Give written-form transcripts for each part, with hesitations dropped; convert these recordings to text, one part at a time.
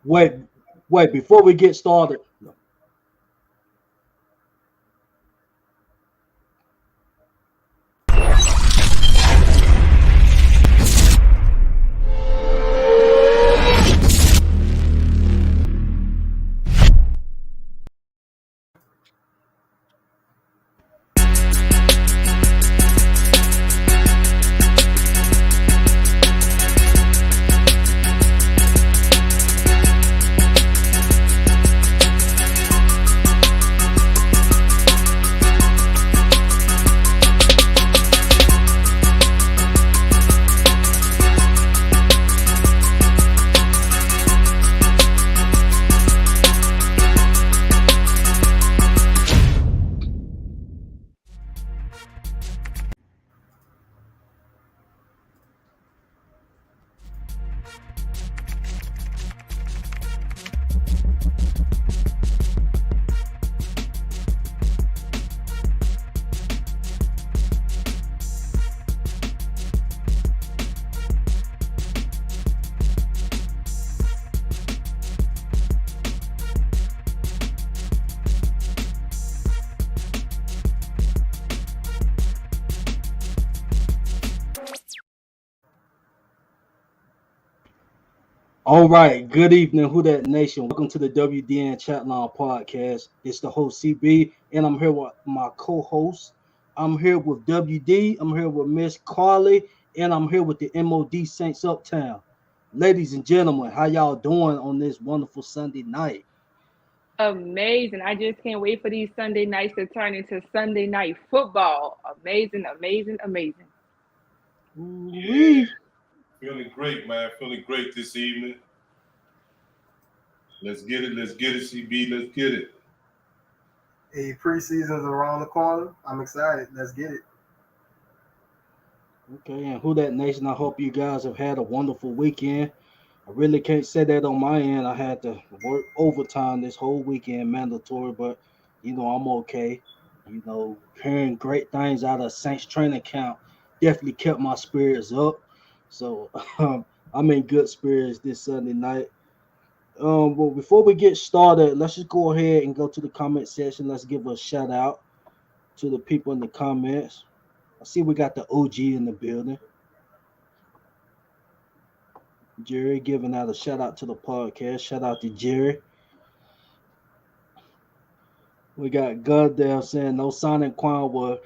Wait, wait, before we get started. All right, good evening, Who That Nation. Welcome to the WDN Chatline podcast. It's the host CB, and I'm here with my co-host. I'm here with WD. I'm here with Miss Carly, and I'm here with the MOD Saints Uptown. Ladies and gentlemen, how y'all doing on this wonderful Sunday night? Amazing. I just can't wait for these Sunday nights to turn into Sunday night football. Amazing, amazing, amazing. Yeah, feeling great, man. Feeling great this evening. Let's get it. Let's get it, CB. Let's get it. Hey, preseason's around the corner. I'm excited. Let's get it. Okay, and Who That Nation, I hope you guys have had a wonderful weekend. I really can't say that on my end. I had to work overtime this whole weekend, mandatory, but I'm okay. Hearing great things out of Saints training camp definitely kept my spirits up. So I'm in good spirits this Sunday night. Well, before we get started, let's just go ahead and go to the comment section. Let's give a shout out to the people in the comments. I see we got the OG in the building. Jerry giving out a shout out to the podcast. Shout out to Jerry. We got Goddamn saying no Sonic Quan will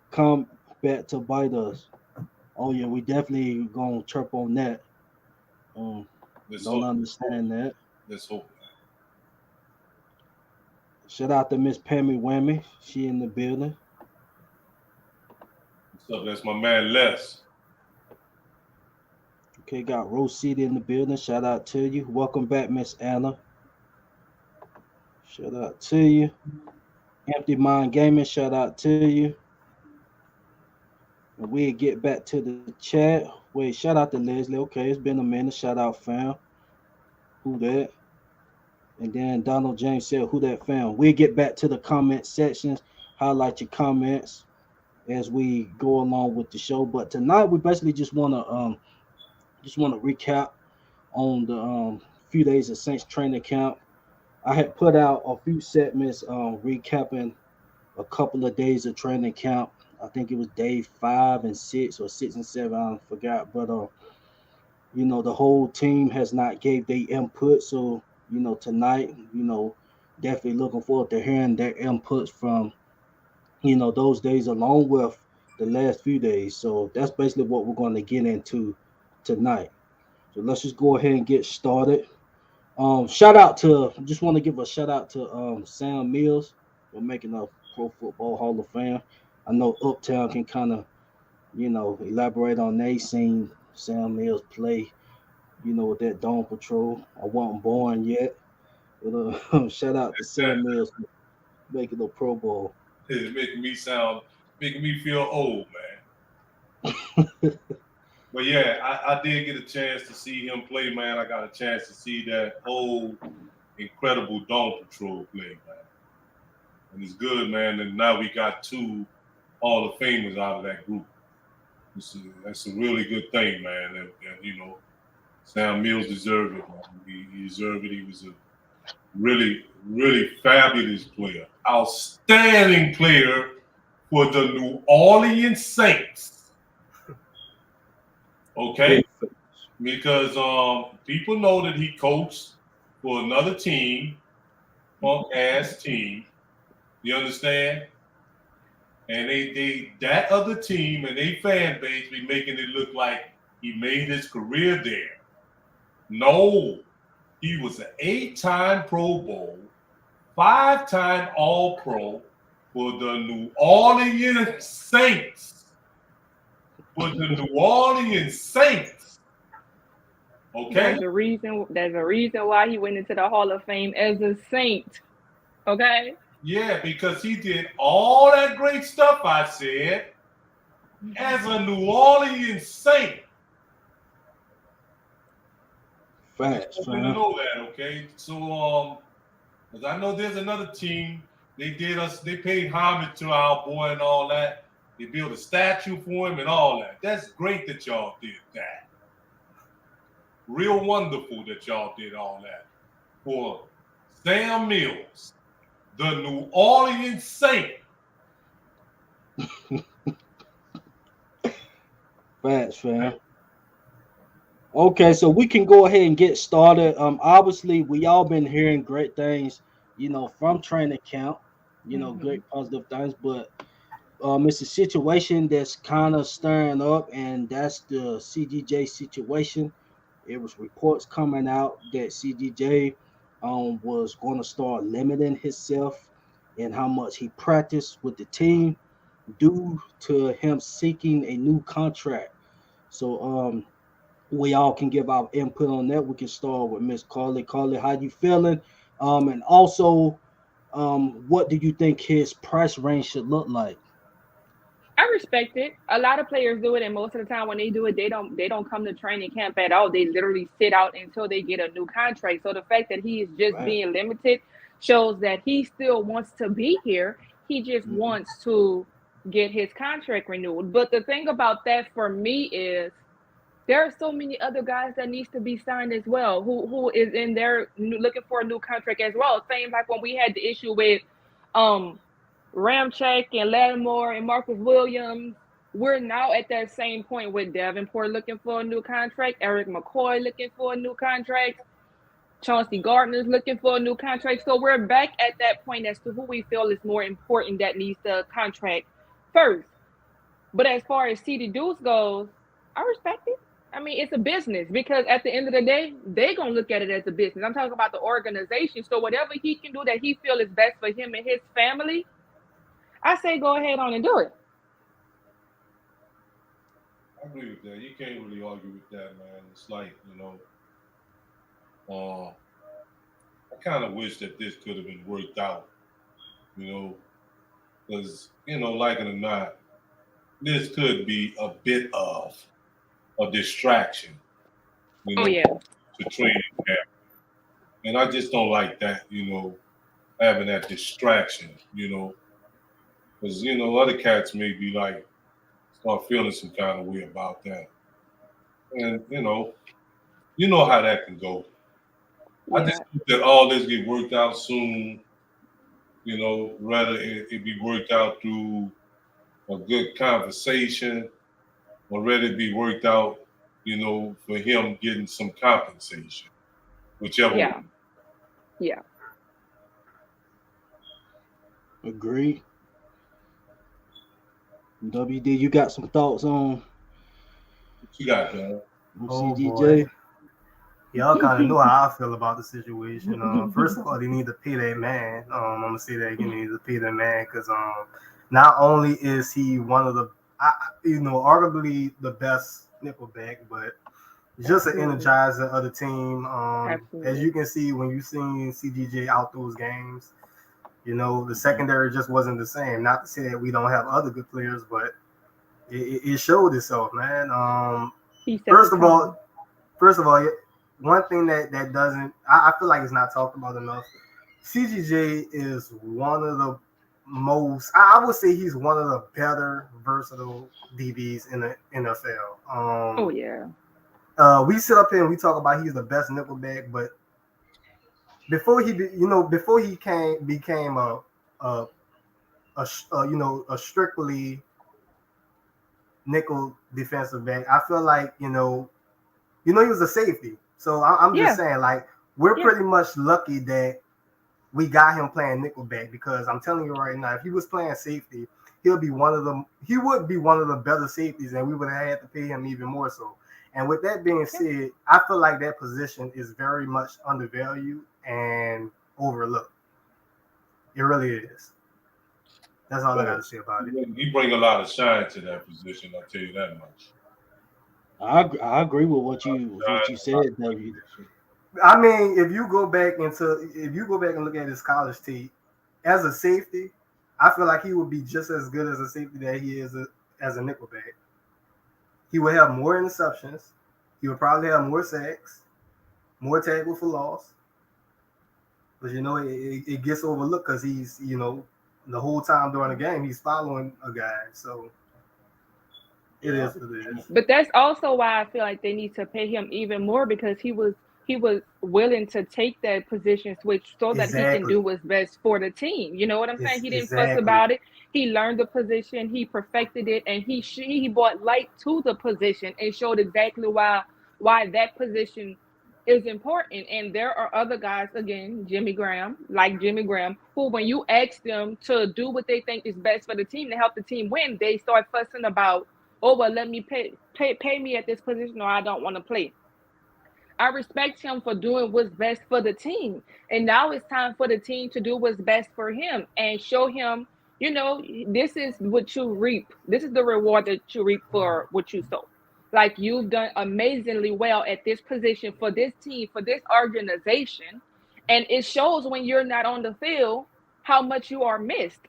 come back to bite us. Oh yeah, we definitely gonna chirp on that. Don't understand that. Let's hope. Shout out to Miss Pammy Whammy. She in the building. What's up? That's my man Les. Okay, got Rose City in the building. Shout out to you. Welcome back, Miss Anna. Shout out to you. Empty Mind Gaming, shout out to you. And we'll get back to the chat. Wait, shout out to Leslie. Okay, it's been a minute. Shout out, fam. Who that? And then Donald James said, who that fam? We'll get back to the comment sections. Highlight your comments as we go along with the show. But tonight we basically just want to recap on the few days of Saints training camp. I had put out a few segments recapping a couple of days of training camp. I think it was day 5 and 6 or 6 and 7. I forgot, but the whole team has not gave their input. So tonight, definitely looking forward to hearing their inputs from those days along with the last few days. So that's basically what we're going to get into tonight. So let's just go ahead and get started. Just want to give a shout out to Sam Mills for making a Pro Football Hall of Fame. I know Uptown can kind of, elaborate on they seen Sam Mills play, with that Dawn Patrol. I wasn't born yet. But, shout out to Sam Mills for making the Pro Bowl. It's making me feel old, man. But yeah, I did get a chance to see him play, man. I got a chance to see that whole incredible Dawn Patrol play, man. And it's good, man. And now we got 2 Hall of Famers out of that group. That's a really good thing, man. And Sam Mills deserved it, man. He deserved it. He was a really, really fabulous player. Outstanding player for the New Orleans Saints. Okay? Because people know that he coached for another team, punk-ass team. You understand? And they that other team and they fan base be making it look like he made his career there. No, he was an 8-time Pro Bowl, 5-time All-Pro for the New Orleans Saints. For the New Orleans Saints. Okay. There's a reason why he went into the Hall of Fame as a Saint. Okay. Yeah, because he did all that great stuff I said as a New Orleans Saint. Facts, I know that, okay? So, because I know there's another team. They paid homage to our boy and all that. They built a statue for him and all that. That's great that y'all did that. Real wonderful that y'all did all that for Sam Mills, the New Orleans Saint. Facts, fam. Okay, so we can go ahead and get started. Obviously, we all been hearing great things, from training camp, great positive things, but it's a situation that's kind of stirring up, and that's the CDJ situation. It was reports coming out that CDJ was going to start limiting himself and how much he practiced with the team due to him seeking a new contract. So we all can give our input on that. We can start with Miss Carly. Carly, how you feeling? And also, what do you think his price range should look like? I respect it. A lot of players do it, and most of the time when they do it, they don't come to training camp at all. They literally sit out until they get a new contract. So the fact that he is just being limited shows that he still wants to be here. He just wants to get his contract renewed. But the thing about that for me is there are so many other guys that needs to be signed as well, who is in there looking for a new contract as well. Same like when we had the issue with Ramczyk and Lattimore and Marcus Williams. We're now at that same point with Davenport looking for a new contract, Eric McCoy looking for a new contract, Chauncey Gardner's looking for a new contract. So we're back at that point as to who we feel is more important that needs the contract first. But as far as CD Deuce goes, I respect it. I mean, it's a business because at the end of the day, they're going to look at it as a business. I'm talking about the organization. So whatever he can do that he feels is best for him and his family, I say go ahead on and do it. I agree with that. You can't really argue with that, man. It's like, I kind of wish that this could have been worked out, because, like it or not, this could be a bit of a distraction, to training camp. And I just don't like that, having that distraction, because, other cats may be like, start feeling some kind of way about that. And, you know how that can go. Yeah. I just think that all this get worked out soon, rather it be worked out through a good conversation, or rather it be worked out, for him getting some compensation, whichever way. Yeah. Agree. WD, you got some thoughts on what you got, man? CDJ? Boy. Y'all kind of know how I feel about the situation. First of all, they need to pay that man. I'm gonna say that again. They need to pay that man because not only is he one of the, arguably the best nickelback, but just an energizer of the team. As you can see when you seen CDJ out those games, the secondary just wasn't the same. Not to say that we don't have other good players, but it showed itself, man. First of all, one thing that doesn't, I feel like it's not talked about enough. CGJ is one of the most, I would say he's one of the better versatile DBs in the NFL. we sit up here and we talk about he's the best nickelback, but before before he became a strictly nickel defensive back, I feel like he was a safety. So I'm Yeah. just saying, like, we're Yeah. pretty much lucky that we got him playing nickelback, because I'm telling you right now, if he was playing safety, he would be one of the better safeties, and we would have had to pay him even more so. And with that being said, I feel like that position is very much undervalued and overlooked. It really is. That's all I got to say about it. You bring a lot of shine to that position. I'll tell you that much. I agree with what you said, W. I mean, if you go back and look at his college tape as a safety, I feel like he would be just as good as a safety that he is as a nickelback. He would have more interceptions. He would probably have more sacks, more tackle for loss. But it gets overlooked because he's the whole time during the game he's following a guy. So it is what it is. But that's also why I feel like they need to pay him even more, because he was willing to take that position switch so that he can do what's best for the team. You know what I'm saying? He didn't fuss about it. He learned the position, he perfected it, and he brought light to the position and showed exactly why that position is important. And there are other guys, again, Jimmy Graham, who, when you ask them to do what they think is best for the team to help the team win, they start fussing about, oh, well, let me pay me at this position, or I don't want to play. I respect him for doing what's best for the team. And now it's time for the team to do what's best for him and show him, this is what you reap. This is the reward that you reap for what you sow. Like, you've done amazingly well at this position for this team, for this organization. And it shows when you're not on the field how much you are missed.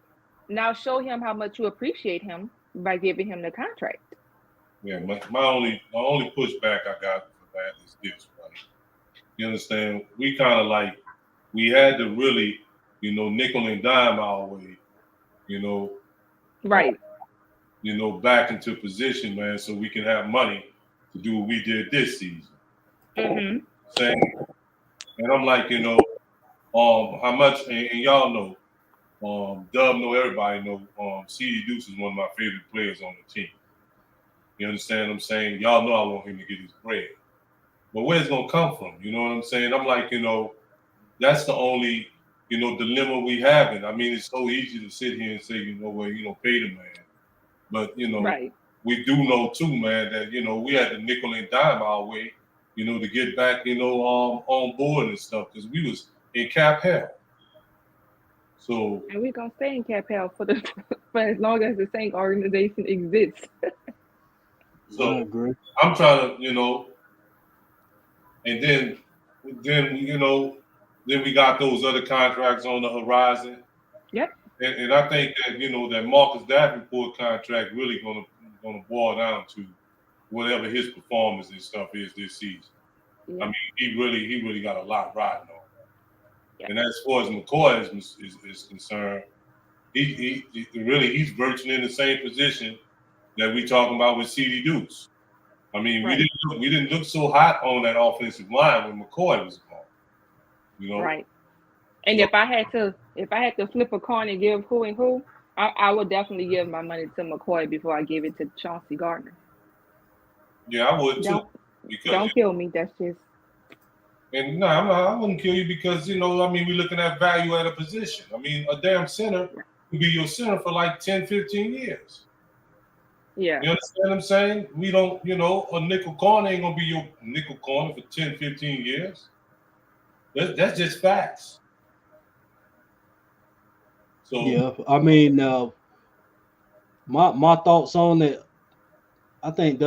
Now show him how much you appreciate him by giving him the contract. Yeah, my only pushback I got for that is this, right? You understand? We kind of like, we had to really, nickel and dime our way, right. Back into position, man, so we can have money to do what we did this season. Mm-hmm. And I'm like, how much, and y'all know, Dub know, everybody know, CD Deuce is one of my favorite players on the team. You understand what I'm saying? Y'all know I want him to get his bread. But where's it going to come from? You know what I'm saying? I'm like, that's the only, dilemma we having. I mean, it's so easy to sit here and say, pay the man. But, right. We do know too, man, that, we had to nickel and dime our way, to get back, on board and stuff, because we was in cap hell. So, and we're gonna stay in cap hell for as long as the Saint organization exists. So I agree. I'm trying to, and then then we got those other contracts on the horizon. Yep. And I think that that Marcus Davenport contract really gonna boil down to whatever his performance and stuff is this season. Yep. I mean, he really got a lot riding on. Yep. And as far as McCoy is concerned, he's virtually in the same position that we talking about with CD Deuce. I mean, right. we didn't look so hot on that offensive line when McCoy was gone. Right. And so, if I had to flip a coin and give who and who, I would definitely give my money to McCoy before I give it to Chauncey Gardner. Yeah, I would too. Don't kill me. That's just. And no, I wouldn't kill you because we're looking at value at a position. I mean, a damn center could be your center for like 10, 15 years. Yeah. You understand what I'm saying? We don't, a nickel corner ain't gonna be your nickel corner for 10, 15 years. That's just facts. So yeah, I mean, my thoughts on it. I think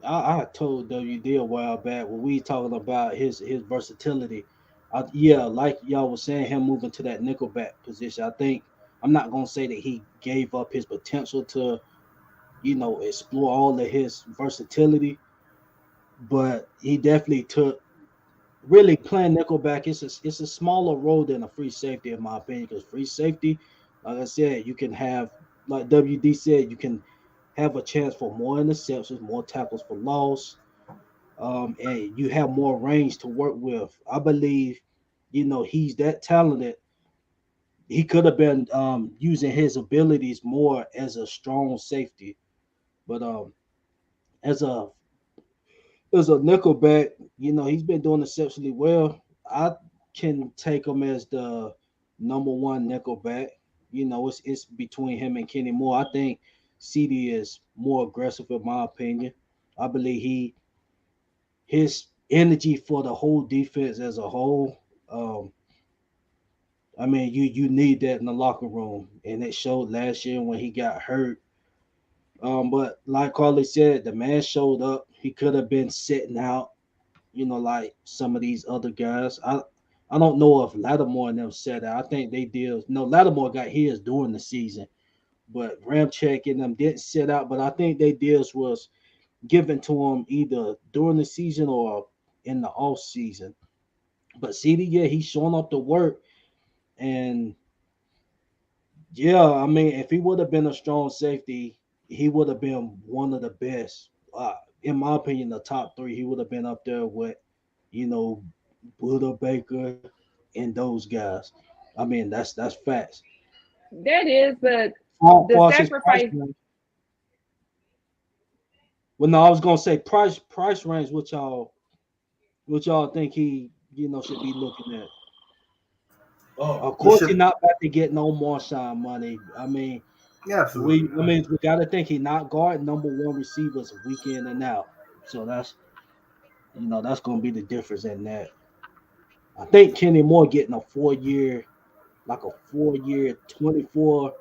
I told WD a while back when we talking about his versatility. Like y'all was saying, him moving to that nickelback position. I think I'm not gonna say that he gave up his potential to, explore all of his versatility, but he definitely took. Really playing nickelback, it's a smaller role than a free safety, in my opinion, because free safety, like I said, you can have, like WD said, you can have a chance for more interceptions, more tackles for loss. and you have more range to work with. I believe, he's that talented. He could have been using his abilities more as a strong safety, but as a nickelback, he's been doing exceptionally well. I can take him as the number one nickelback. It's between him and Kenny Moore. I think CD is more aggressive in my opinion. I believe his energy for the whole defense as a whole. I mean, you need that in the locker room, and it showed last year when he got hurt. But like Carly said, the man showed up. He could have been sitting out, like some of these other guys. I don't know if Lattimore and them said that. I think they did. No, Lattimore got his during the season, but Ramchek and them didn't sit out. But I think they deals was given to him either during the season or in the off season. But CD, yeah, he's showing up to work, and yeah, I mean, if he would have been a strong safety, he would have been one of the best. In my opinion, the top three, he would have been up there with, you know, Buda Baker and those guys. I mean, that's facts. That is, but the Far as his price sacrifice. range, well, no, I was gonna say price range. What y'all think he should be looking at? Oh, Of He course, should. he's not about to get no more shine money. I mean, Yeah, absolutely. we got to think he not guard number one receivers week in and out. So that's gonna be the difference in that. I think Kenny Moore getting a 4 year, like a 4 year, 24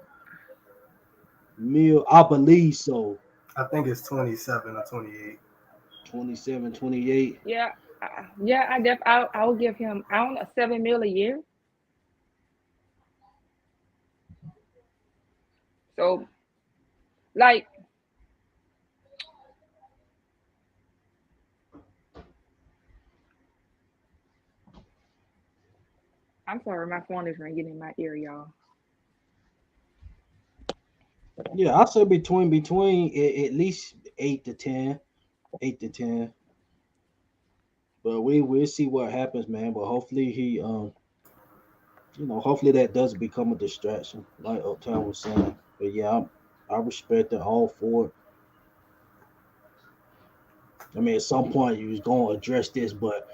mil. I believe so. I think it's 27 or 28. 27, 28. Yeah, yeah. I will give him. I don't know, 7 mil a year. So like, I'm sorry, my phone is ringing in my ear, y'all. Yeah, I say between at least 8 to 10, 8 to 10. But we'll see what happens, man. But hopefully hopefully that does become a distraction, like Uptown was saying. But yeah, I respect it all for it. I mean, at some point you was gonna address this, but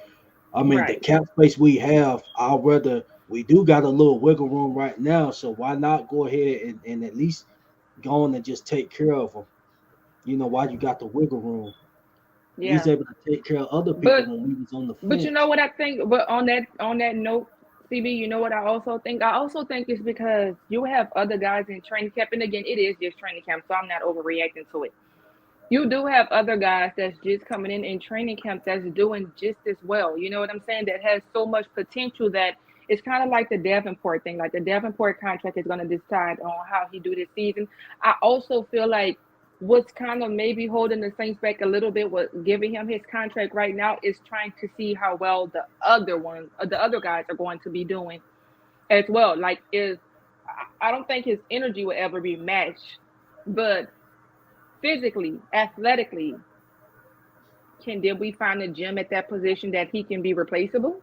I mean the Right. cap space we have, I'd rather we do got a little wiggle room right now, so why not go ahead and at least go on and just take care of them? Why you got the wiggle room? We was Yeah. able to take care of other people But when we was on the But you know fence. what I think? But on that note, CB, you know what I also think? I also think it's because you have other guys in training camp, and again, it is just training camp, so I'm not overreacting to it. You do have other guys that's just coming in training camp that's doing just as well. You know what I'm saying? That has so much potential that it's kind of like the Davenport thing. Like the Davenport contract is going to decide on how he do this season. I also feel like what's kind of maybe holding the Saints back a little bit, what giving him his contract right now is trying to see how well the other guys are going to be doing as well. Like is I don't think his energy will ever be matched, but physically, athletically, did we find a gem at that position that he can be replaceable?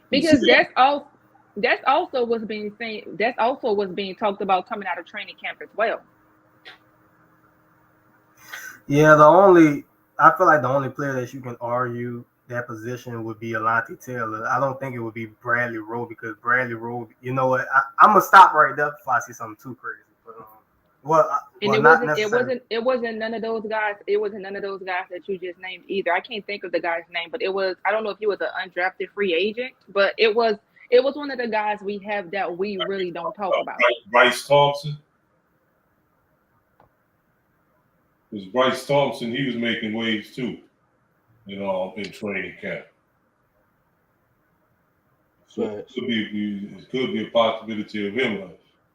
you see Because that's also what's being saying. That's also what's being talked about coming out of training camp as well. Yeah, I feel like the only player that you can argue that position would be Alante Taylor. I don't think it would be Bradley Rowe because Bradley Rowe, you know what? I'm gonna stop right there before I see something too crazy. But And not necessarily. it wasn't none of those guys. It wasn't none of those guys that you just named either. I can't think of the guy's name, but it was, I don't know if he was an undrafted free agent, but it was one of the guys we have that we really don't talk about. Bryce Thompson. Because Bryce Thompson, he was making waves too, in training camp. So Facts. it could be a possibility of him.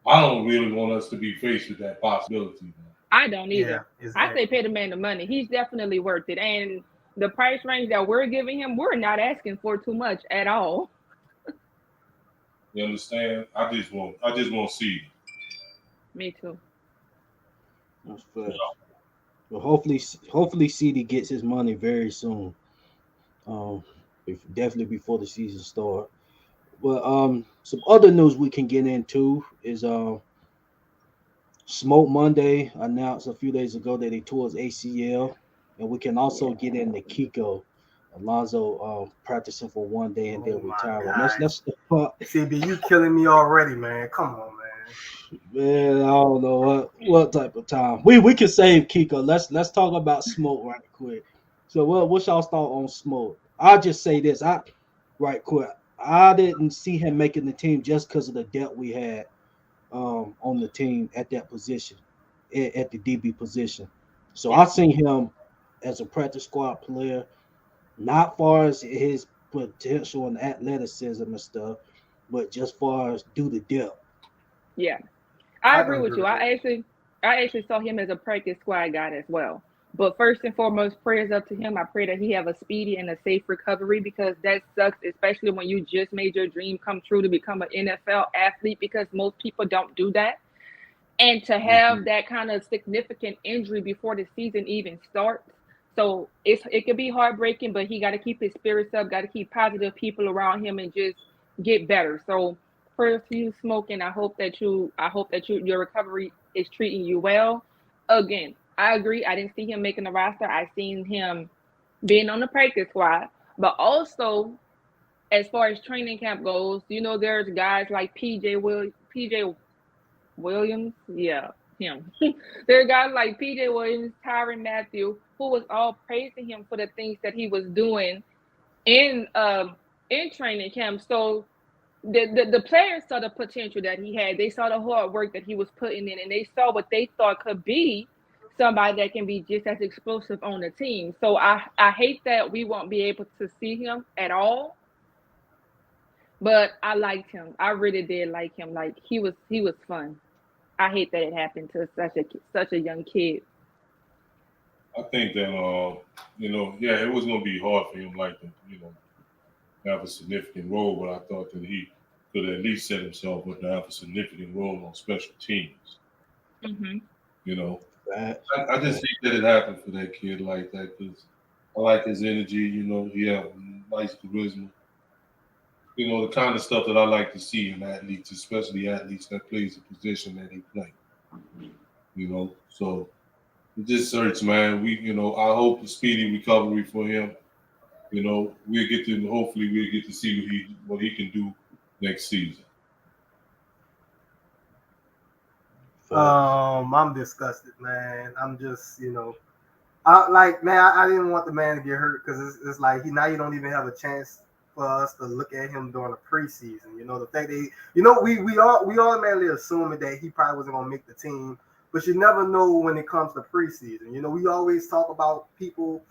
I don't really want us to be faced with that possibility. Man. I don't Yeah, either. I say exactly. pay the man the money. He's definitely worth it. And the price range that we're giving him, we're not asking for too much at all. You understand? I just want to see. Me too. That's You facts. know, But hopefully, CD gets his money very soon. Um, definitely before the season start. But some other news we can get into is Smoke Monday announced a few days ago that he tore his ACL, and we can also get into Kiko Alonzo practicing for 1 day and Oh then my retiring. God. Let's start. CB, you killing me already, man. Come on, man. Man, I don't know what type of time. We can save Kiko. Let's talk about Smoke right quick. So what's y'all thought on Smoke? I'll just say this. I right quick. I didn't see him making the team just because of the depth we had on the team at that position, at the DB position. So I seen him as a practice squad player, not far as his potential and athleticism and stuff, but just far as do the depth. Yeah, I I agree can with agree you. with that. I actually saw him as a practice squad guy as well. But first and foremost, prayers up to him. I pray that he have a speedy and a safe recovery because that sucks, especially when you just made your dream come true to become an NFL athlete. Because most people don't do that, and to Mhm. have that kind of significant injury before the season even starts. So it could be heartbreaking, but he got to keep his spirits up, got to keep positive people around him, and just get better. So prayers to you, Smoking. I hope that your recovery is treating you well. Again, I agree. I didn't see him making the roster. I seen him being on the practice squad, but also as far as training camp goes, there's guys like PJ Williams, yeah, him. There are guys like PJ Williams, Tyron Matthew, who was all praising him for the things that he was doing in in training camp. So the players saw the potential that he had. They saw the hard work that he was putting in, and they saw what they thought could be somebody that can be just as explosive on the team. So I hate that we won't be able to see him at all, but I liked him. I really did like him. Like he was fun. I hate that it happened to such a young kid. I think that yeah, it was gonna be hard for him, like to have a significant role, but I thought that he could at least set himself up to have a significant role on special teams. Hmm. You know, Facts. I just think that it happened for that kid like that because I like his energy. He have nice charisma. The kind of stuff that I like to see in athletes, especially athletes that plays the position that they play. So it just hurts, man. I hope a speedy recovery for him. Hopefully we'll get to see what he can do next season. Facts. I'm disgusted, man. I'm just, I like, man. I didn't want the man to get hurt because it's like now you don't even have a chance for us to look at him during the preseason. The fact that we automatically assuming that he probably wasn't gonna make the team, but you never know when it comes to preseason. We always talk about people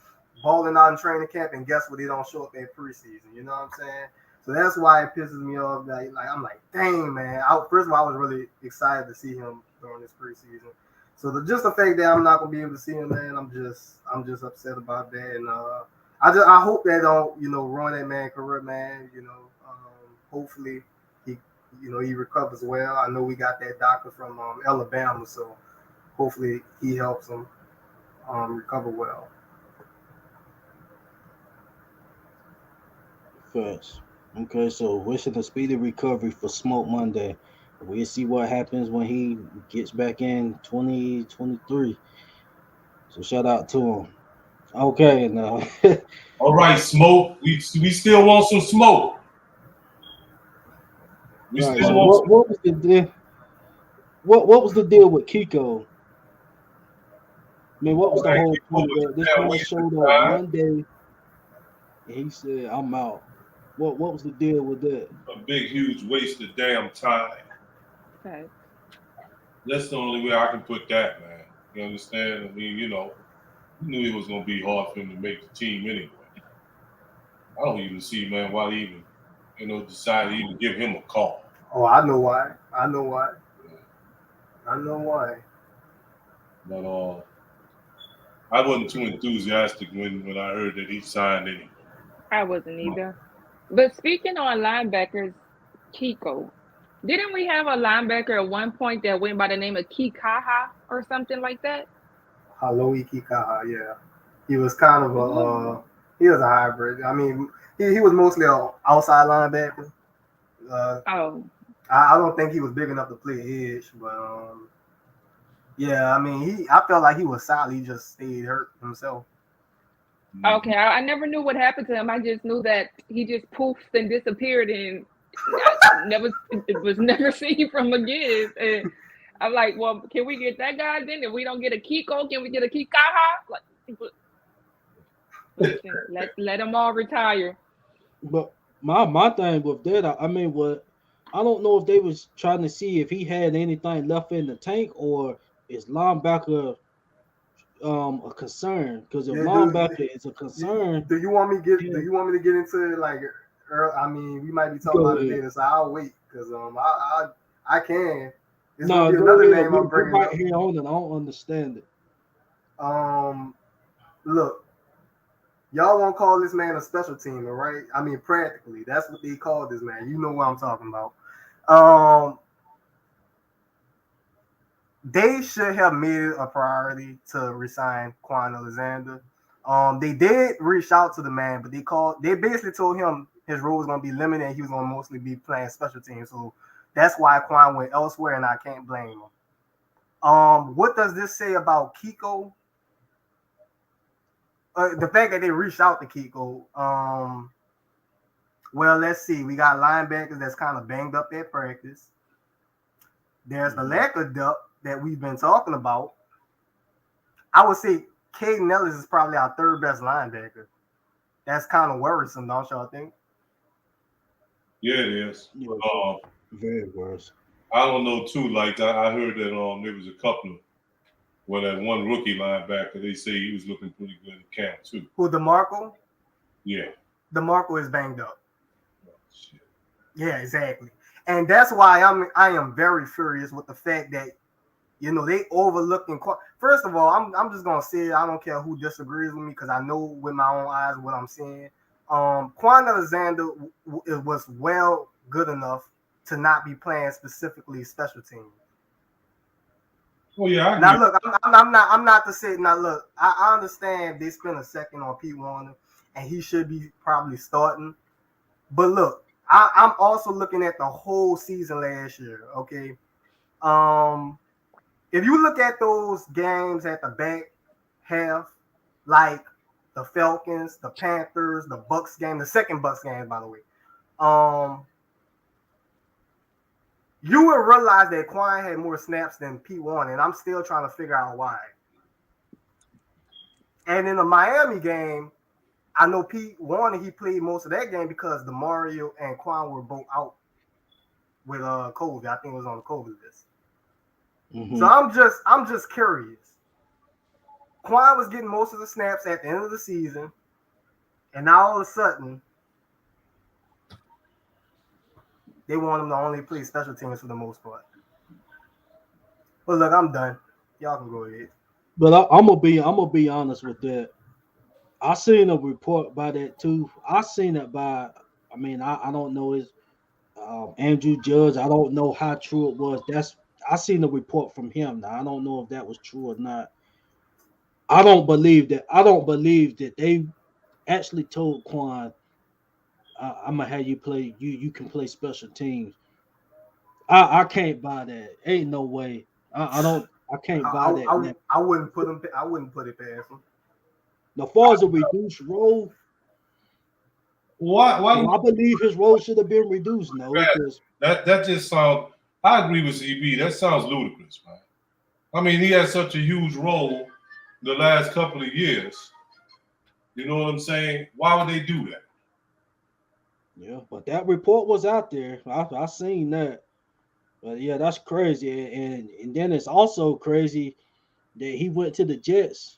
balling out in training camp, and guess what? They don't show up at preseason. You know what I'm saying? So that's why it pisses me off. Like I'm like, dang, man. First of all, I was really excited to see him during this preseason. So just the fact that I'm not gonna be able to see him, man, I'm just upset about that, and I hope that don't ruin that man career, man. Hopefully he recovers well. I know we got that doctor from Alabama, so hopefully he helps him recover well. Facts. Okay, so wishing a speedy recovery for Smoke Monday. We'll see what happens when he gets back in 2023. So shout out to him. Okay, now. All right, smoke. We still want some smoke. We All right. still So want some. what was the deal? What was the deal with Kiko? I mean, what was All the right, whole Kiko point? was This a damn man waste of showed up time. 1 day and he said, "I'm out." What was the deal with that? A big, huge waste of damn time. Okay. That's the only way I can put that, man. You understand? I mean, you knew it was gonna be hard for him to make the team anyway. I don't even see, man, why they even, decided to even give him a call. Oh, I know why. I know why. I know why. But I wasn't too enthusiastic when I heard that he signed anyway. I wasn't either. But speaking on linebackers, Kiko, didn't we have a linebacker at one point that went by the name of Kikaha or something like that? Haloiki Kaha, yeah. He was kind of he was a hybrid. I mean, he was mostly an outside linebacker. Oh, I don't think he was big enough to play edge, but yeah, I mean, I felt like he was solid. He just stayed hurt himself. okay. I never knew what happened to him. I just knew that he just poofed and disappeared, and it was never seen from again. And I'm like, well, can we get that guy then? If we don't get a Kiko, can we get a Kikaha? Like, listen, let them all retire. But my thing with that, I mean, what I don't know if they was trying to see if he had anything left in the tank or is linebacker a concern? Because if Yeah, linebacker is a concern, do you want me yeah, do you want me to get into it like? I mean, we might be talking go about it ahead. later, so I'll wait because I can. It's gonna No, be go another ahead. name We, I'm we bringing right up. here on it. I don't understand it. Um, Look, y'all won't call this man a special teamer, right? I mean, practically, that's what they call this man. You know what I'm talking about. Um, they should have made it a priority to resign Quan Alexander. They did reach out to the man, but they basically told him his role was gonna be limited and he was gonna mostly be playing special teams. So that's why Quan went elsewhere, and I can't blame him. What does this say about Kiko? The fact that they reached out to Kiko. Well, let's see. We got linebackers that's kind of banged up at practice. There's the lack of depth that we've been talking about. I would say Caden Ellis is probably our third best linebacker. That's kind of worrisome, don't y'all think? Yeah, it is. Yeah, very worse. I don't know too. Like I heard that there was a couple. Well, that one rookie linebacker, they say he was looking pretty good in camp too. Who, DeMarco? Yeah. DeMarco is banged up. Oh, shit. Yeah, exactly. And that's why I am very furious with the fact that they overlooking. First of all, I'm just gonna say it. I don't care who disagrees with me because I know with my own eyes what I'm saying. Quan Alexander was well good enough to not be playing specifically special teams. Oh yeah, I agree. Now look, I'm not to say. Now look, I understand they spent a second on Pete Warner, and he should be probably starting. But look, I'm also looking at the whole season last year. Okay, if you look at those games at the back half, like the Falcons, the Panthers, the Bucks game, the second Bucks game, by the way, you will realize that Quan had more snaps than Pete Warner, and I'm still trying to figure out why. And in the Miami game, I know Pete Warner, he played most of that game because DeMario and Quan were both out with COVID. I think it was on the COVID list. Mm-hmm. So I'm just curious. Quan was getting most of the snaps at the end of the season, and now all of a sudden they want him to only play special teams for the most part. But look, I'm done. Y'all can go ahead. But I'm gonna be honest with that. I seen a report by that too. I seen it by. I mean, I don't know his Andrew Judge. I don't know how true it was. I seen the report from him. Now I don't know if that was true or not. I don't believe that. I don't believe that they actually told Quan, "I'm gonna have you play. You can play special teams." I can't buy that. Ain't no way. I don't. I can't buy that now. I wouldn't put him. I wouldn't put it past him. Now, as far as a reduced role, Why? I believe his role should have been reduced. No, because That just sounds. I agree with CB. That sounds ludicrous, man. I mean, he had such a huge role the last couple of years. You know what I'm saying? Why would they do that? yeah, but that report was out there. I seen that. But yeah, that's crazy. And then it's also crazy that he went to the Jets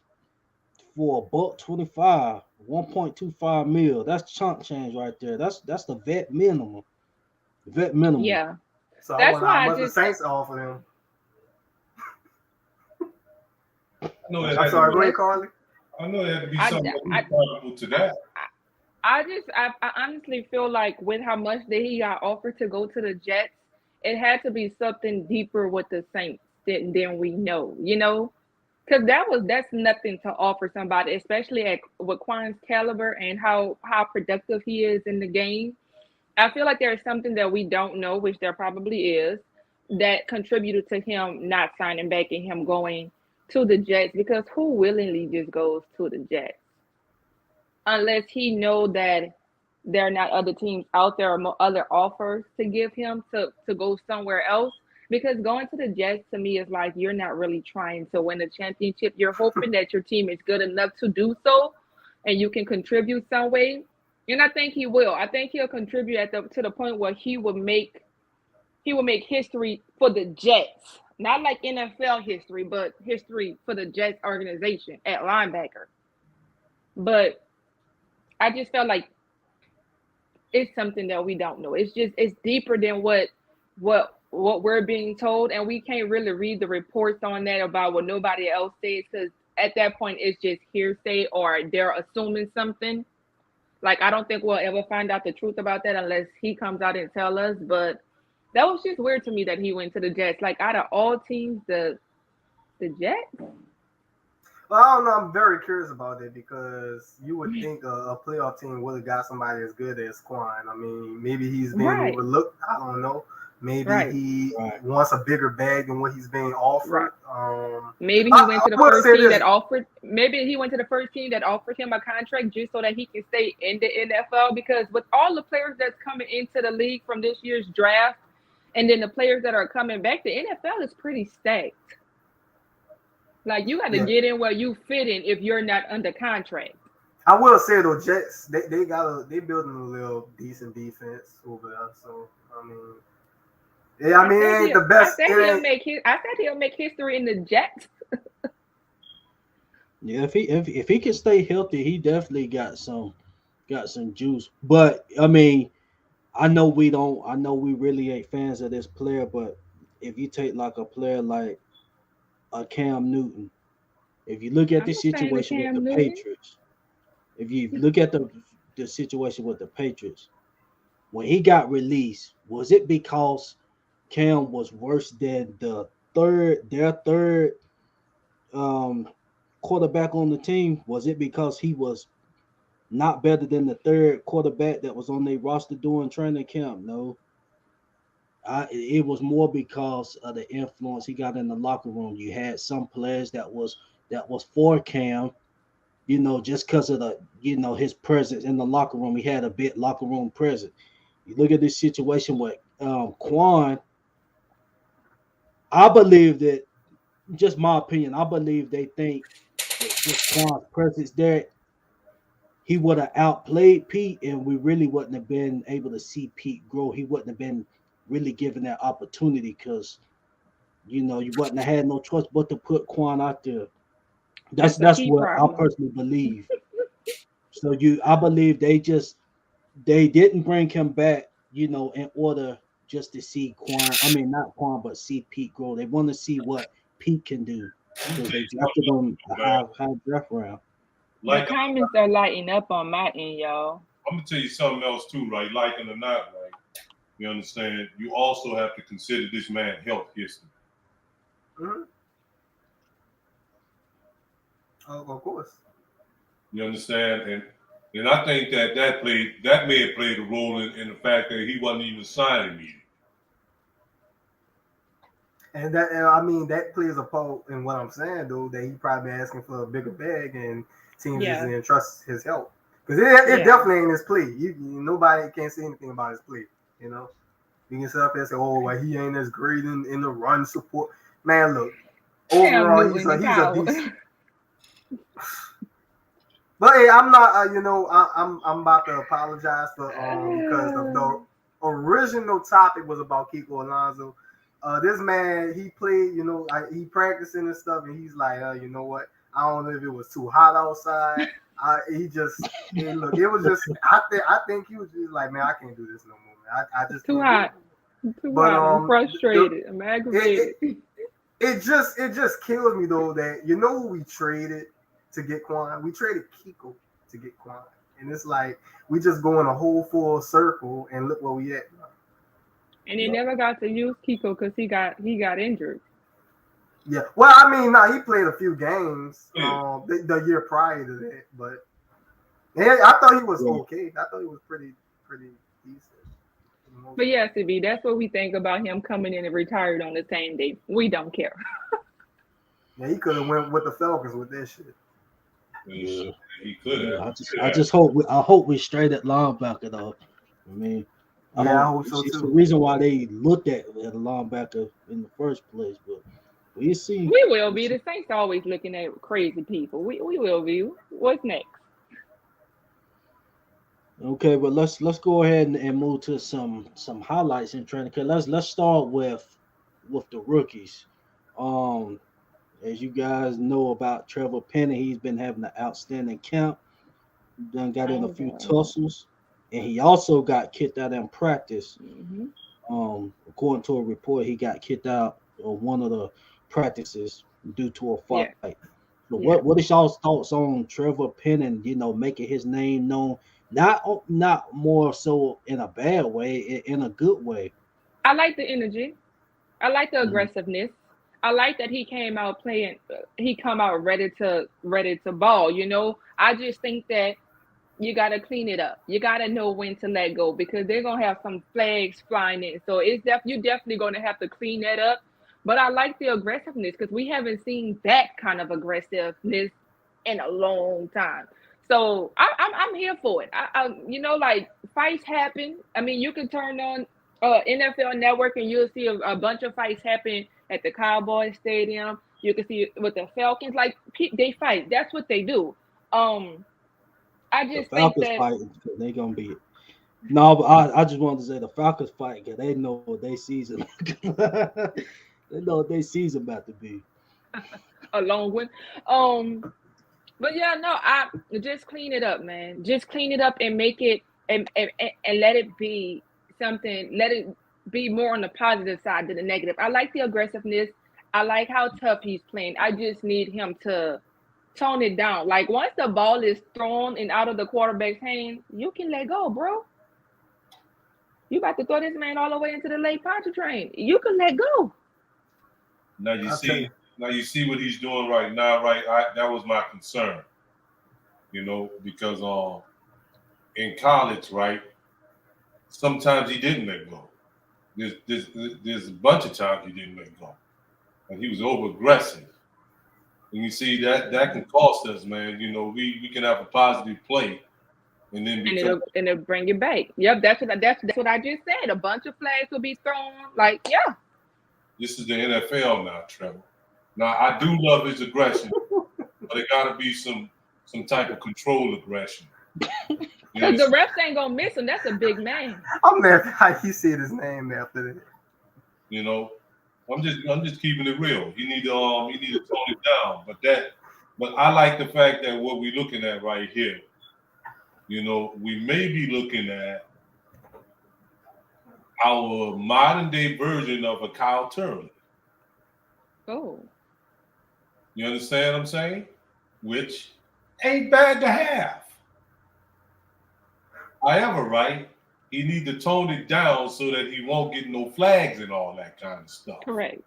for $1.25, 1.25 mil. That's chunk change right there. That's the vet minimum. Vet minimum. Yeah, So I that's wonder how why I much the just Saints offer him. I know that I'm had sorry, to go be, ahead, Carly. I know there had to be I, something I, comparable to that. I honestly feel like with how much that he got offered to go to the Jets, it had to be something deeper with the Saints than we know, Because that's nothing to offer somebody, especially at with Quan's caliber and how productive he is in the game. I feel like there's something that we don't know, which there probably is, that contributed to him not signing back and him going to the Jets. Because who willingly just goes to the Jets unless he know that there are not other teams out there or other offers to give him to go somewhere else. Because going to the Jets to me is like you're not really trying to win a championship. You're hoping that your team is good enough to do so, and you can contribute some way. And I think he will. I think he'll contribute to the point where he will make history for the Jets, not like NFL history, but history for the Jets organization at linebacker. But I just felt like it's something that we don't know. It's deeper than what we're being told, and we can't really read the reports on that about what nobody else says, because at that point it's just hearsay or they're assuming something. Like, I don't think we'll ever find out the truth about that unless he comes out and tell us. But that was just weird to me that he went to the Jets. Like, out of all teams, the Jets. Well, I don't know. I'm very curious about it because you would think a playoff team would have got somebody as good as Quan. I mean, maybe he's being overlooked. I don't know. Maybe he wants a bigger bag than what he's being offered. Maybe he went to the first team that offered. Maybe he went to the first team that offered him a contract just so that he can stay in the NFL. Because with all the players that's coming into the league from this year's draft, and then the players that are coming back, the NFL is pretty stacked. Like, you got to get in where you fit in if you're not under contract. I will say though, Jets they building a little decent defense over there. So I mean. Yeah, I mean, it ain't the best. I said he'll make history in the Jets. Yeah, if he can stay healthy, he definitely got some juice. But I mean, I know we really ain't fans of this player, but if you take like a player like a Cam Newton, if you look at the situation with the Patriots, if you look at the situation with the Patriots, when he got released, was it because Cam was worse than their third quarterback on the team? Was it because he was not better than the third quarterback that was on their roster during training camp? No. It was more because of the influence he got in the locker room. You had some players that was for Cam, just because of the, his presence in the locker room. He had a bit locker room presence. You look at this situation with Quan. I believe that, just my opinion, I believe they think that just Quan's presence there, he would have outplayed Pete, and we really wouldn't have been able to see Pete grow. He wouldn't have been really given that opportunity because, you wouldn't have had no choice but to put Quan out there. That's what I personally believe. So I believe they didn't bring him back, in order just to see Quan. I mean, not Quan, but see Pete grow. They want to see what Pete can do. So they drafted him a high draft round. The comments are lighting up on my end, y'all. I'm gonna tell you something else too, right? Liking or not, right? You understand? You also have to consider this man's health history. Mm-hmm. Oh, of course. You understand? And I think that may have played a role in the fact that he wasn't even signed immediately. And that plays a part in what I'm saying, though, that he probably asking for a bigger bag and teams didn't trust his help. Because it definitely ain't his play. Nobody can't say anything about his play, You can sit up there and say, oh, well, he ain't as great in the run support. Man, look, overall, he's a decent. But hey, I'm not, I'm about to apologize for because of the original topic was about Kiko Alonzo. This man, he played, he practicing and stuff, and he's like, you know what? I don't know if it was too hot outside. It was just, I think he was just like, man, I can't do this no more, man. I just too hot. I'm frustrated. I'm aggravated. It just kills me though that who we traded to get Quan. We traded Kiko to get Quan, and it's like we just go in a whole full circle and look where we at. And they never got to use Kiko because he got injured. Yeah. Well, I mean, no, he played a few games the year prior to that, but I thought he was okay. I thought he was pretty decent. But yeah, CB, that's what we think about him coming in and retired on the same day. We don't care. Yeah, he could have went with the Falcons with that shit. Yeah, he could have. I just hope we straight at linebacker though. I mean, I hope so it's too. the reason why they looked at a linebacker in the first place. But we see. We will be. The Saints always looking at crazy people. We will be. What's next? Okay, but let's go ahead and move to some highlights in training camp. Let's start with the rookies. As you guys know about Trevor Penny, he's been having an outstanding camp. Done got in a few tussles, and he also got kicked out in practice. Mm-hmm. According to a report, he got kicked out of one of the practices due to a fight. Yeah. So what is y'all's thoughts on Trevor Penny? Making his name known, not more so in a bad way, in a good way. I like the energy. I like the aggressiveness. I like that he came out playing. He come out ready to ball. I just think that you got to clean it up. You got to know when to let go because they're gonna have some flags flying in. So you're definitely gonna have to clean that up. But I like the aggressiveness because we haven't seen that kind of aggressiveness in a long time. So I'm here for it. Like fights happen. I mean, you can turn on NFL Network and you'll see a bunch of fights happen at the Cowboys Stadium. You can see with the Falcons, like they fight. That's what they do. I just think that fighting, they gonna be. No, but I just wanted to say the Falcons fight because they know what their season. They know what their season about to be. A long one. But yeah, no, I just clean it up, man. Just clean it up and make it and let it be something. Let it be more on the positive side than the negative. I like the aggressiveness. I like how tough he's playing. I just need him to tone it down. Like once the ball is thrown and out of the quarterback's hand, you can let go, bro. You about to throw this man all the way into the late Poncha train. You can let go. Now you see what he's doing right now, right? That was my concern, because in college, right, sometimes he didn't let go. There's a bunch of times he didn't let go, and he was over aggressive. And you see that can cost us, man. We can have a positive play, and then it'll bring it back. Yep, that's what I just said. A bunch of flags will be thrown. Like, yeah. This is the NFL now, Trevor. Now I do love his aggression, but it got to be some type of control aggression. Because the refs ain't gonna miss him. That's a big man. I'm mad how he said his name after that. I'm just keeping it real. You need to tone it down. But I like the fact that what we're looking at right here, we may be looking at our modern day version of a Kyle Turley. Oh. You understand what I'm saying? Which ain't bad to have. However, right, he need to tone it down so that he won't get no flags and all that kind of stuff. Correct.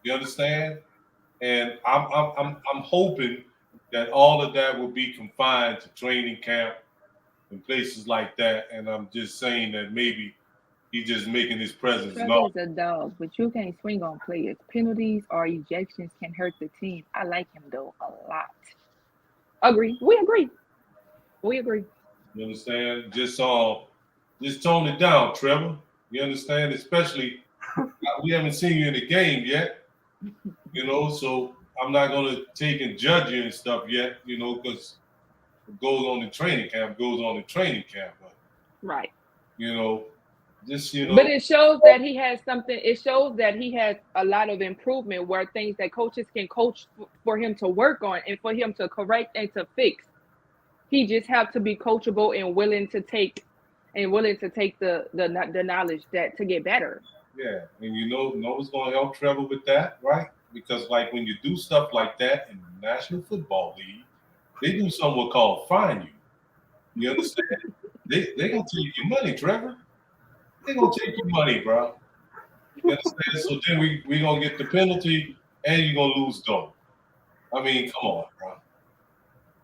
You understand? And I'm hoping that all of that will be confined to training camp and places like that. And I'm just saying that maybe he's just making his presence known. Trevor's a dog, but you can't swing on players. Penalties or ejections can hurt the team. I like him though a lot. Agree. We agree. You understand? Just tone it down, Trevor. You understand? Especially we haven't seen you in the game yet. So I'm not gonna take and judge you and stuff yet, because what goes on in training camp goes on in training camp. But, right. But it shows that he has something. It shows that he has a lot of improvement where things that coaches can coach for him to work on and for him to correct and to fix. He just have to be coachable and willing to take the knowledge that to get better. Yeah, and what's going to help Trevor with that, right? Because like when you do stuff like that in the National Football League, they do something called fine you. You understand? they gonna take your money, Trevor. They gonna take your money, bro. You understand? So then we gonna get the penalty, and you're gonna lose dough. I mean, come on, bro.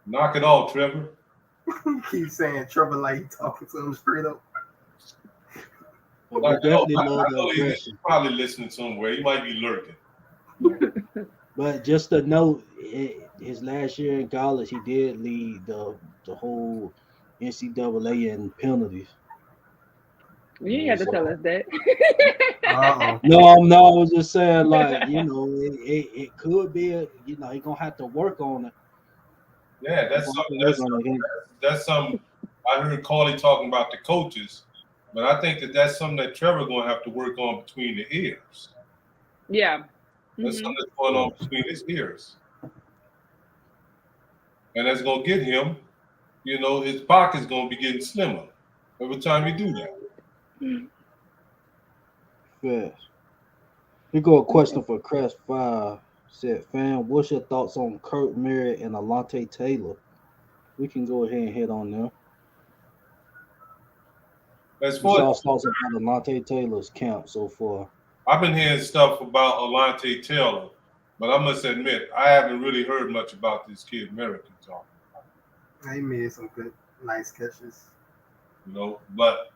Knock it off, Trevor. You keep saying Trevor like he talking to him straight up. But Knock we it off. definitely love I the know he's aggression. probably listening somewhere. He might be lurking. But just to note, his last year in college, he did lead the whole NCAA in penalties. You ain't have to tell us that. No, I was just saying, like, it could be, he's gonna have to work on it. Yeah, that's something. I heard Carly talking about the coaches, but I think that's something that Trevor gonna have to work on between the ears. Yeah. That's something that's going on between his ears. And that's going to get him, his pocket's going to be getting slimmer every time you do that. Yes. Here go a question for Crash 5. Said, fam, what's your thoughts on Curt Merritt and Alante Taylor? We can go ahead and hit on them. What's y'all thoughts about Alante Taylor's camp so far? I've been hearing stuff about Alante Taylor, but I must admit, I haven't really heard much about this kid Merritt talking about. He made some good, nice catches. But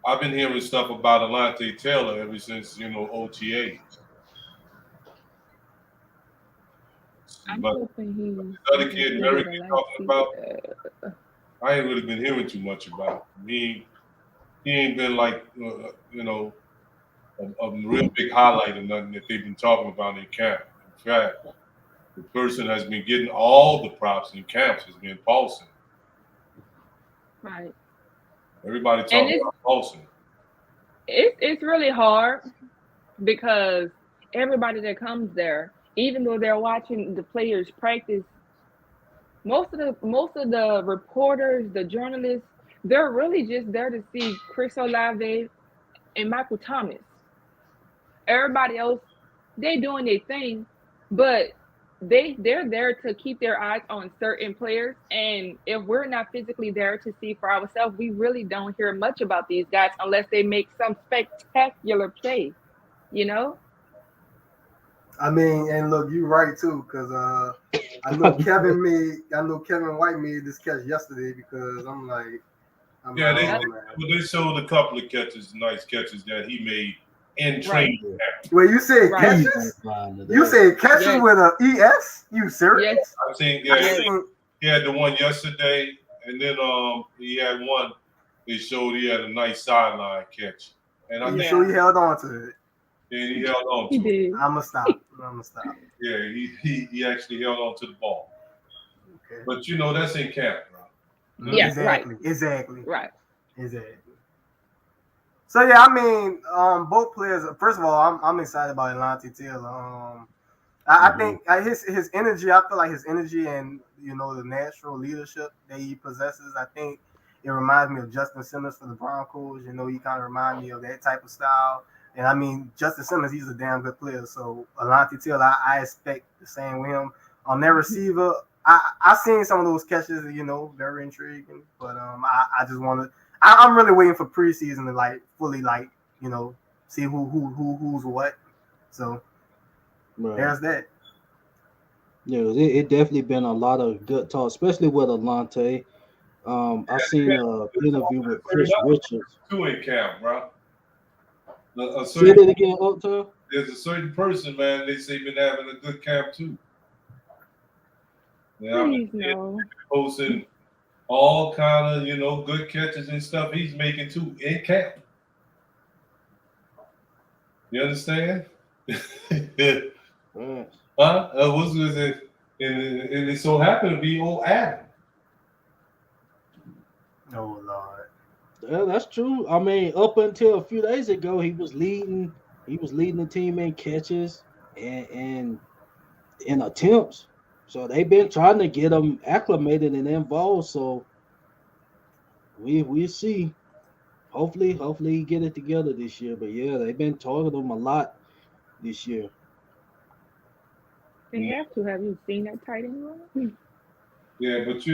I've been hearing stuff about Alante Taylor ever since, OTA. But the other kid Merritt talking about, I ain't really been hearing too much about him. He ain't been like, a real big highlight or nothing that they've been talking about in camp. In fact, the person has been getting all the props in camps has been Paulson. Right. Everybody talking about Paulson. It's really hard because everybody that comes there, even though they're watching the players practice, most of the reporters, the journalists, they're really just there to see Chris Olave and Michael Thomas. Everybody else, they doing their thing, but they're there to keep their eyes on certain players. And if we're not physically there to see for ourselves, we really don't hear much about these guys unless they make some spectacular play, I mean, and look, you're right too, because I know Kevin White made this catch yesterday because they showed a couple of catches, nice catches that he made in training. Right. Wait, you say catches? You say catches with an ES? You serious? Yes. I think he had the one yesterday, and then he had one. They showed he had a nice sideline catch, and I think he held on to it. Yeah, he held on to it. Did. I'ma stop. Yeah, he actually held on to the ball. Okay. But that's in camp, bro. Yeah, exactly. Right. Exactly. So yeah, I mean, both players. First of all, I'm excited about Alante Taylor. I think his energy. I feel like his energy and the natural leadership that he possesses. I think it reminds me of Justin Simmons for the Broncos. He kind of reminds me of that type of style. And I mean, Justin Simmons, he's a damn good player. So Alante Taylor, I expect the same with him. On their receiver, I seen some of those catches. Very intriguing. But I just want to. I'm really waiting for preseason to fully see who's what. So there's that. Yeah, it definitely been a lot of good talk, especially with Alante. I seen an interview with Chris Richards. Two in camp, bro. Say it again, Uptown. There's a certain person, man. They say been having a good camp too. Yeah, Please no. Posting all kind of good catches and stuff he's making too in camp. You understand? Right. What's it? And it so happened to be old Adam. Oh Lord. Yeah, that's true. I mean, up until a few days ago, he was leading the team in catches and in attempts. So they've been trying to get him acclimated and involved. So we see. Hopefully he get it together this year. But yeah, they've been targeting him a lot this year. They have to. Have you seen that tight end run? Yeah, but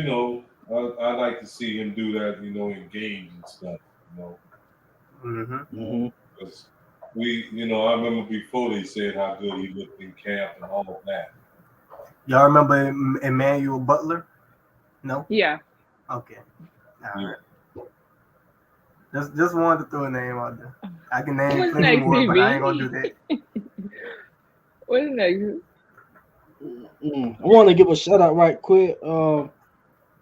I like to see him do that, in games and stuff, Mm-hmm. Because I remember before they said how good he looked in camp and all of that. Y'all remember Emmanuel Butler? No? Yeah. Okay. All right. Just wanted to throw a name out there. I can name What's plenty next, more, but I ain't DB? gonna do that. What's next? I want to give a shout out right quick.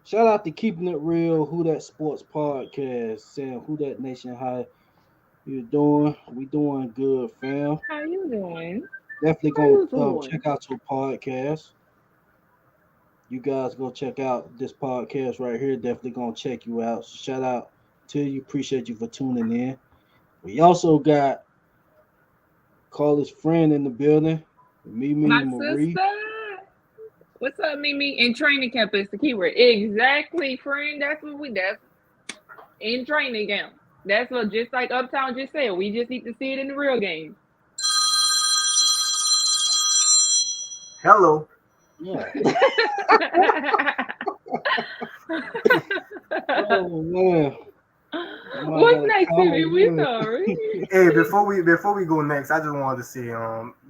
Shout out to Keeping It Real, Who That Sports Podcast, saying Who That Nation, how you doing? We doing good, fam. How you doing? Definitely How you gonna doing? check out your podcast. You guys go check out this podcast right here. Definitely gonna check you out. Shout out to you. Appreciate you for tuning in. We also got Carla's friend in the building, Mimi My Marie. sister. What's up, Mimi? In training camp is the keyword. Exactly, friend. That's in training camp. That's what, just like Uptown just said. We just need to see it in the real game. Hello. Yeah. Oh man. What's next, Mimi? We sorry. Hey, before we go next, I just wanted to say,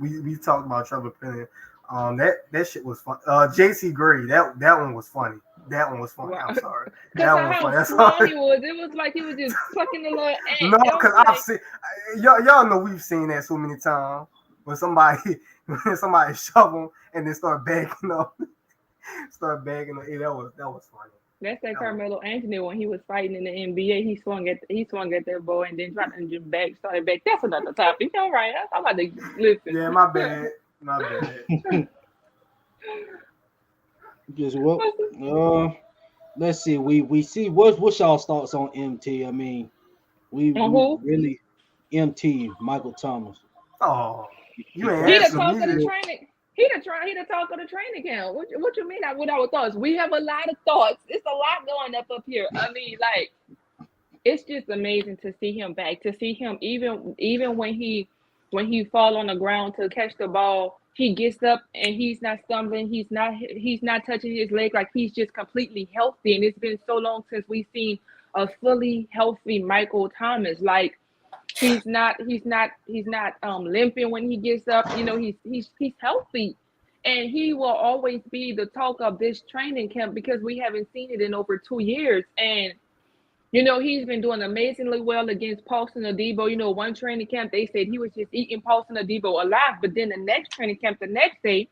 we talked about Trevor Penning. That shit was fun. JC Gray, that one was funny. That one was funny. Wow. I'm sorry. Because That one was funny. how That's small all. he was. It was like he was just plucking the little ant. No, It was because like, I've seen y'all know we've seen that so many times when somebody shove them and then start bagging up. Hey, that was funny. that's that Carmelo Anthony when he was fighting in the NBA. He swung at that boy and then tried to just started back. That's another topic. All right, I'm about to listen. Yeah, my bad. Guess what? Let's see. We see what's y'all's thoughts on MT? I mean, we who? really MT Michael Thomas. Oh, you ain't He the asking talk me of the this. training. He the talk of the training camp. What you mean? What our thoughts? We have a lot of thoughts. It's a lot going up here. I mean, like, it's just amazing to see him back. To see him even when he fall on the ground to catch the ball, he gets up and he's not stumbling. He's not touching his leg. Like, he's just completely healthy. And it's been so long since we've seen a fully healthy Michael Thomas. Like, he's not limping when he gets up. You know, he's healthy, and he will always be the talk of this training camp because we haven't seen it in over 2 years. And you know, he's been doing amazingly well against Paulson Adebo. You know, one training camp they said he was just eating Paulson Adebo alive, but then the next training camp the next day,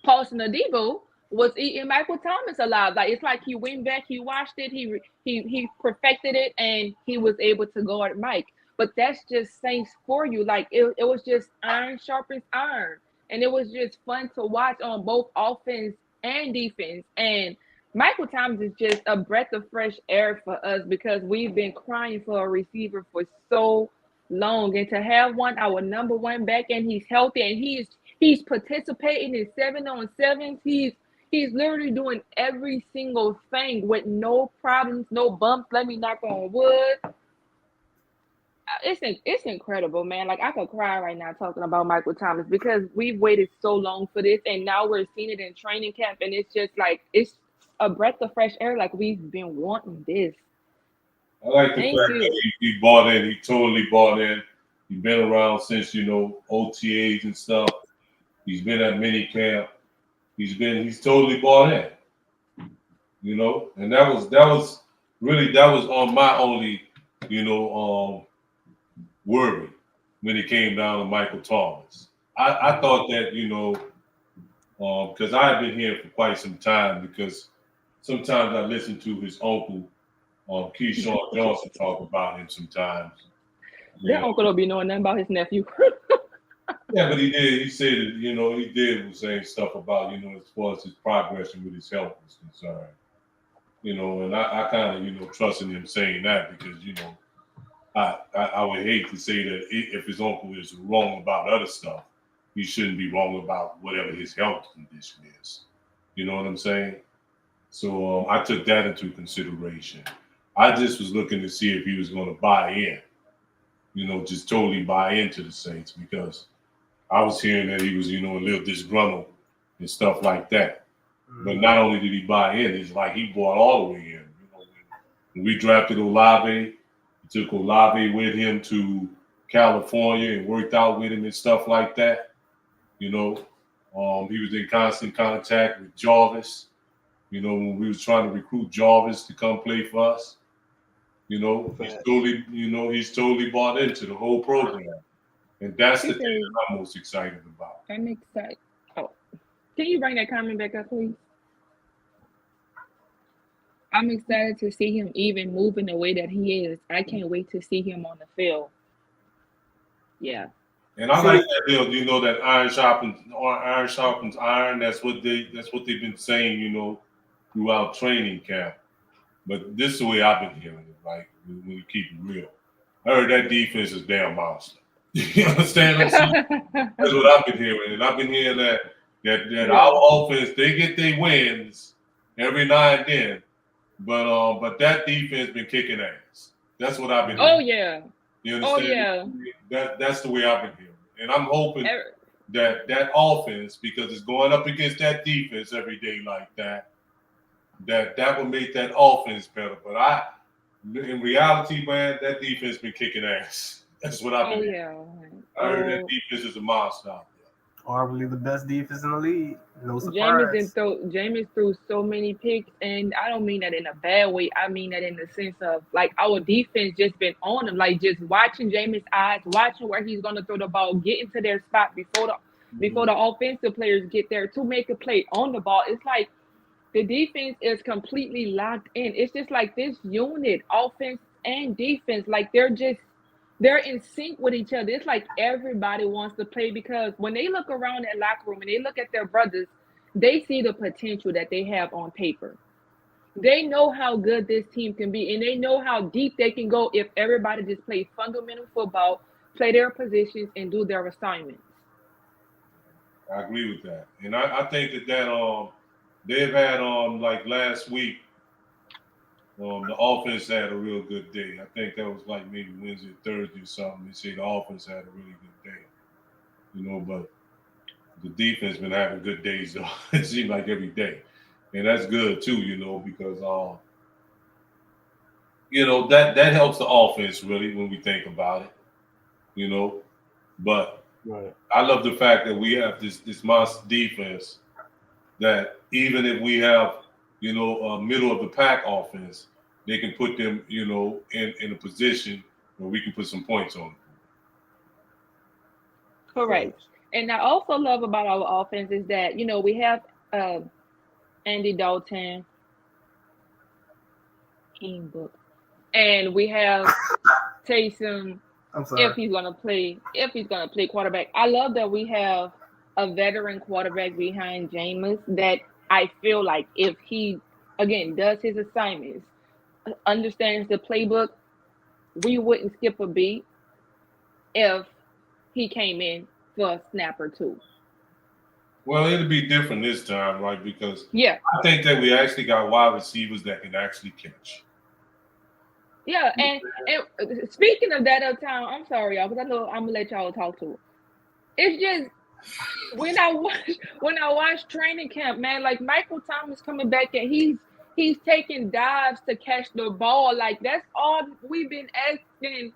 Paulson Adebo was eating Michael Thomas alive. Like, it's like he went back, he watched it, he perfected it, and he was able to guard Mike. But that's just Saints for you. Like, it was just iron sharpens iron. And it was just fun to watch on both offense and defense. And Michael Thomas is just a breath of fresh air for us because we've been crying for a receiver for so long. And to have our number one back, and he's healthy, and he's participating in 7-on-7s. He's literally doing every single thing with no problems, no bumps. Let me knock on wood. It's incredible, man. Like, I could cry right now talking about Michael Thomas because we've waited so long for this, and now we're seeing it in training camp, and it's just like it's a breath of fresh air. Like, we've been wanting this. I like the fact that he bought in. He totally bought in. He's been around since, OTAs and stuff. He's been at mini camp. He's totally bought in. And that was on my only, worry when it came down to Michael Thomas. I thought that, because I've been here for quite some time, because sometimes I listen to his uncle, Keyshawn Johnson, talk about him sometimes. Their uncle don't be knowing nothing about his nephew. Yeah, but he did. He said that, he did was saying stuff about, as far as his progression with his health was concerned. And I kind of, trusted him saying that because, I would hate to say that if his uncle is wrong about other stuff, he shouldn't be wrong about whatever his health condition is. You know what I'm saying? So I took that into consideration. I just was looking to see if he was going to buy in, just totally buy into the Saints, because I was hearing that he was, a little disgruntled and stuff like that. But not only did he buy in, it's like he bought all the way in. When we drafted Olave, he took Olave with him to California and worked out with him and stuff like that. You know, he was in constant contact with Jarvis. You know, when we was trying to recruit Jarvis to come play for us. You know, he's totally bought into the whole program. And that's the thing that I'm most excited about. I'm excited. Oh, can you bring that comment back up, please? I'm excited to see him even moving the way that he is. I can't wait to see him on the field. Yeah. And I like that deal, you know, that iron sharpens iron. That's what they've been saying, you know, throughout training camp. But this is the way I've been hearing it, like when you keep it real. I heard that defense is damn monster. You understand what I'm saying? That's what I've been hearing. And I've been hearing that our offense, they get their wins every now and then. But that defense been kicking ass. That's what I've been hearing. Oh yeah. You understand? That's the way I've been hearing. And I'm hoping that offense, because it's going up against that defense every day like that will make that offense better. But in reality, man, that defense been kicking ass. That's what I've been hearing. I heard that defense is a monster out there. Arguably the best defense in the league. No surprise. Jameis threw so many picks, and I don't mean that in a bad way. I mean that in the sense of, like, our defense just been on him. Like, just watching Jameis' eyes, watching where he's going to throw the ball, getting to their spot before the offensive players get there to make a play on the ball. It's like the defense is completely locked in. It's just like this unit, offense and defense, like they're in sync with each other. It's like everybody wants to play, because when they look around that locker room and they look at their brothers, they see the potential that they have on paper. They know how good this team can be, and they know how deep they can go if everybody just plays fundamental football, play their positions, and do their assignments. I agree with that. And I think that they've had like last week, the offense had a real good day. I think that was like maybe Wednesday, Thursday or something. They say the offense had a really good day. You know, but the defense been having good days though. It seems like every day. And that's good too, you know, because you know, that helps the offense really when we think about it. You know. But I love the fact that we have this monster defense that even if we have, you know, a middle of the pack offense, they can put them, you know, in a position where we can put some points on them. Correct. And I also love about our offense is that, you know, we have Andy Dalton, and we have Taysom. If he's gonna play quarterback. I love that we have a veteran quarterback behind Jameis that I feel like if he again does his assignments, understands the playbook, we wouldn't skip a beat if he came in for a snap or two. Well, it'll be different this time, right? Because I think that we actually got wide receivers that can actually catch. Yeah, and speaking of that uptown, I'm sorry, y'all, because I know I'm gonna let y'all talk to it. It's just when I watch training camp, man, like Michael Thomas coming back and he's taking dives to catch the ball. Like that's all we've been asking.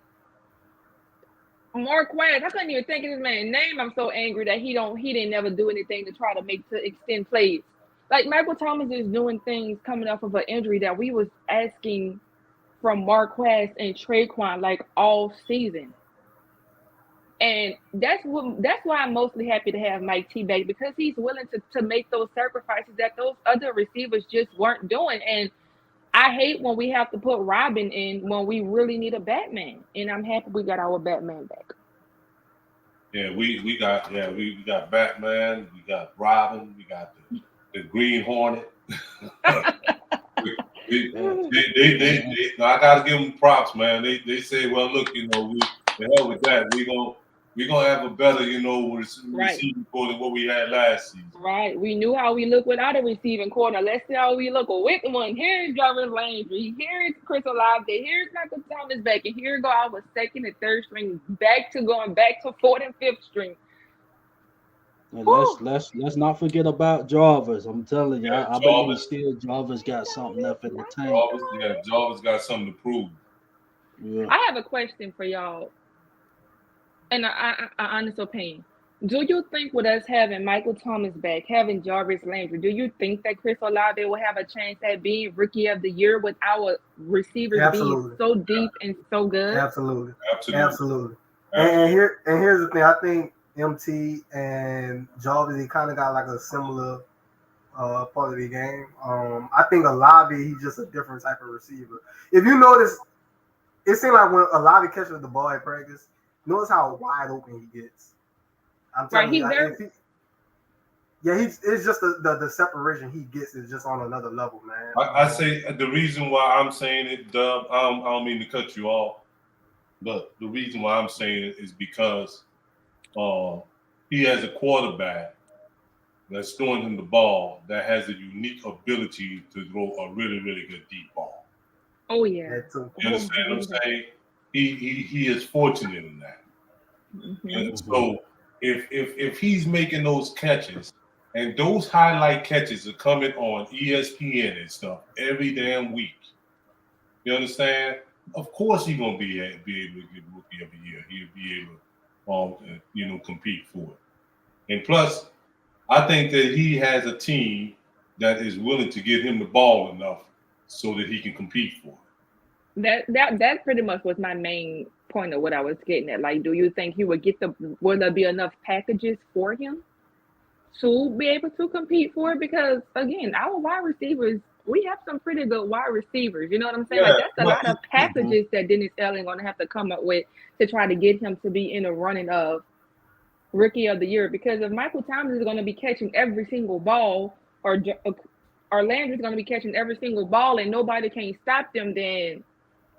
Marquez, I couldn't even think of his man's name. I'm so angry that he didn't never do anything to try to extend plays. Like Michael Thomas is doing things coming off of an injury that we was asking from Marquez and Traquan like all season. And that's why I'm mostly happy to have Mike T back, because he's willing to make those sacrifices that those other receivers just weren't doing. And I hate when we have to put Robin in when we really need a Batman. And I'm happy we got our Batman back. Yeah, we got Batman, we got Robin, we got the Green Hornet. I gotta give them props, man. They say, well, look, you know, the hell with that. We're gonna have a better, you know, receiving core than what we had last season. Right. We knew how we look without a receiving corner. Let's see how we look with one. Here's Jarvis Landry. Here's Chris Alante. Here's Michael Thomas back. And here go our second and third string going back to fourth and fifth string. And let's not forget about Jarvis. I'm telling you, I believe still Jarvis got something left in the tank. Jarvis got something to prove. Yeah. I have a question for y'all. And honest opinion. Do you think with us having Michael Thomas back, having Jarvis Landry, do you think that Chris Olave will have a chance at being Rookie of the Year with our receivers being Absolutely. so deep and so good? Absolutely. Absolutely. Absolutely. And here's the thing. I think MT and Jarvis, they kind of got like a similar part of the game. I think Olave, he's just a different type of receiver. If you notice, it seems like when Olave catches the ball at practice, notice how wide open he gets. I'm telling you, it's just the separation he gets is just on another level, man. I say the reason why I'm saying it, Dub, I don't mean to cut you off, but the reason why I'm saying it is because he has a quarterback that's throwing him the ball that has a unique ability to throw a really, really good deep ball. Oh yeah. You understand what I'm saying? He is fortunate in that. Mm-hmm. And so if he's making those catches, and those highlight catches are coming on ESPN and stuff every damn week, you understand? Of course he's gonna be able to get Rookie of the Year. He'll be able to compete for it. And plus, I think that he has a team that is willing to give him the ball enough so that he can compete for it. That pretty much was my main point of what I was getting at. Like, do you think he would will there be enough packages for him to be able to compete for it? Because again, our wide receivers, we have some pretty good wide receivers. You know what I'm saying? Yeah, like that's a lot of packages that Dennis Allen gonna have to come up with to try to get him to be in the running of Rookie of the Year. Because if Michael Thomas is gonna be catching every single ball, or Landry's gonna be catching every single ball, and nobody can stop them, then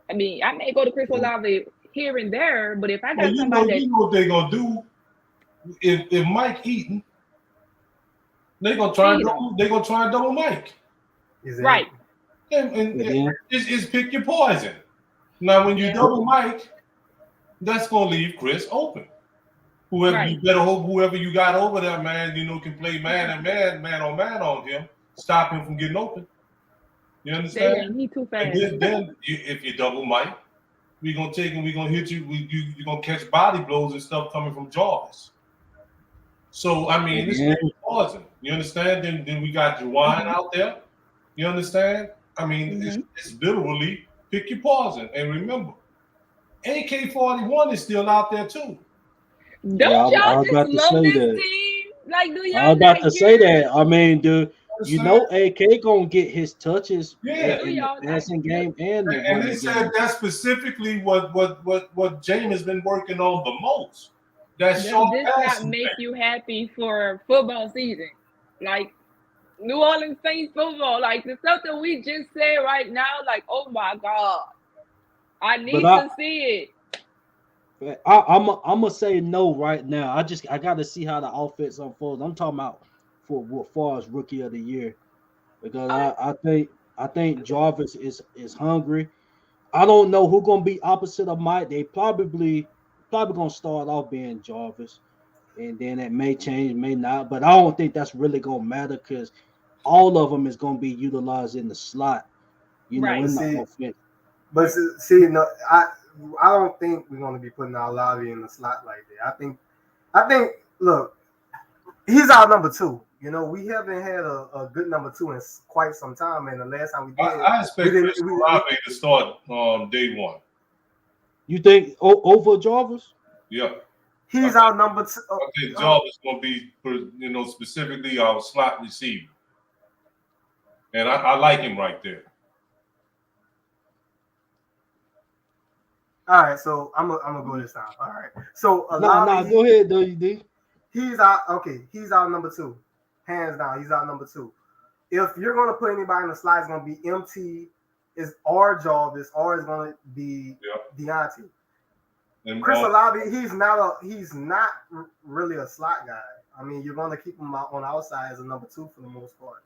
I mean, I may go to Chris Olave here and there, but if I got somebody you know what they're gonna do if Mike Eaton. They're gonna try and double Mike. Exactly. Right. And it's pick your poison. Now when you double Mike, that's gonna leave Chris open. You better hope whoever you got over there, man, can play man on man on him, stop him from getting open. You understand? He too fast. And then if you double Mike, we're gonna take him, we're gonna hit you, you're gonna catch body blows and stuff coming from Jarvis. So I mean, this is poison. You understand? Then we got Juwan out there. You understand? I mean, it's literally pick your poison. And remember, AK-41 is still out there too. Don't y'all just love this team? Like, do y'all? I was about to say that. I mean, dude, AK gonna get his touches in the passing game and they said that's specifically what James has been working on the most. Does this not make you happy for football season? Like New Orleans Saints football, like the stuff that we just said right now, like, oh my God, I need to see it. I'm gonna say no right now. I got to see how the offense unfolds. I'm talking about for as far as Rookie of the Year, because I think Jarvis is hungry. I don't know who's gonna be opposite of Mike. They probably gonna start off being Jarvis, and then it may change, may not. But I don't think that's really gonna matter because all of them is gonna be utilized in the slot, in the offense. But see, no, I don't think we're gonna be putting our Olave in the slot like that. I think. Look, he's our number 2. We haven't had a good number 2 in quite some time, and the last time we did, I expect Chris Olave to start day 1. You think over Jarvis? Yeah. He's our number 2. I think Jarvis going to be, specifically our slot receiver. And I like him right there. All right, so I'm gonna go this time. All right. So go ahead, WD. He's our number 2. Hands down, he's our number 2. If you're gonna put anybody in the slot, it's gonna be MT, or Jarvis, or it's gonna be Deontay. And Chris Olave, he's not really a slot guy. I mean, you're gonna keep him on the outside as a number 2 for the most part.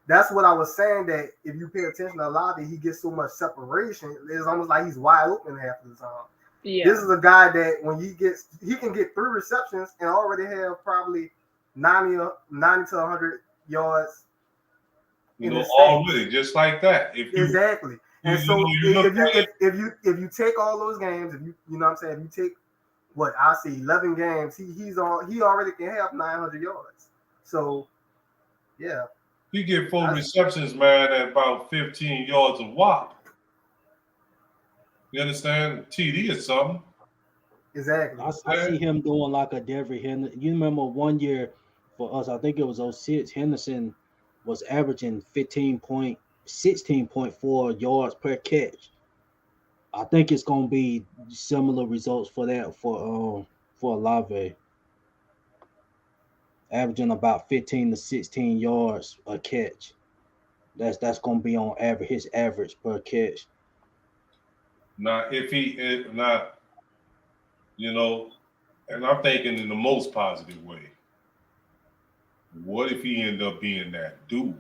That's what I was saying, that if you pay attention to Olave, he gets so much separation. It's almost like he's wide open half of the time. Yeah. This is a guy that when he can get 3 receptions and already have probably 90 to 100 yards. Already, just like that. Exactly. And so if you take all those games, if you know what I'm saying, if you take what I see 11 games. He already can have 900 yards. So yeah, He get 4 receptions, man, at about 15 yards a whop. You understand? TD is something. exactly. I see him doing like a Devery Henderson. You remember one year for us, I think it was 06, Henderson was averaging 16.4 yards per catch. I think it's gonna be similar results for that for Alave. Averaging about 15 to 16 yards a catch. That's gonna be on average his average per catch. Now, if he is not, you know, and I'm thinking in the most positive way. What if he ended up being that dude?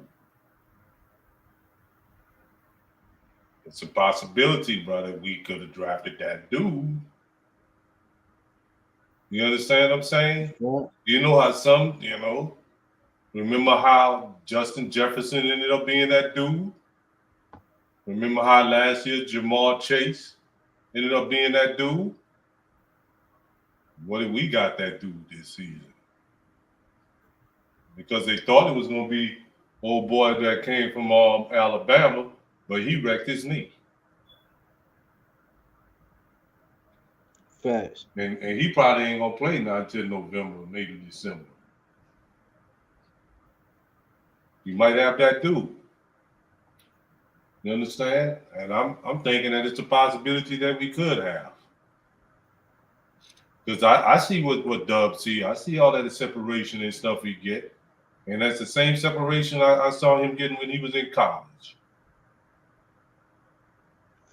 It's a possibility, brother. We could have drafted that dude. You understand what I'm saying? Yeah. You know how some, remember how Justin Jefferson ended up being that dude? Remember how last year Jamar Chase ended up being that dude? What if we got that dude this season? Because they thought it was going to be old boy that came from Alabama, but he wrecked his knee. Facts. And he probably ain't going to play now until November, maybe December. You might have that dude. You understand? And I'm thinking that it's a possibility that we could have. Because I see what Dub see. I see all that separation and stuff he get. And that's the same separation I saw him getting when he was in college.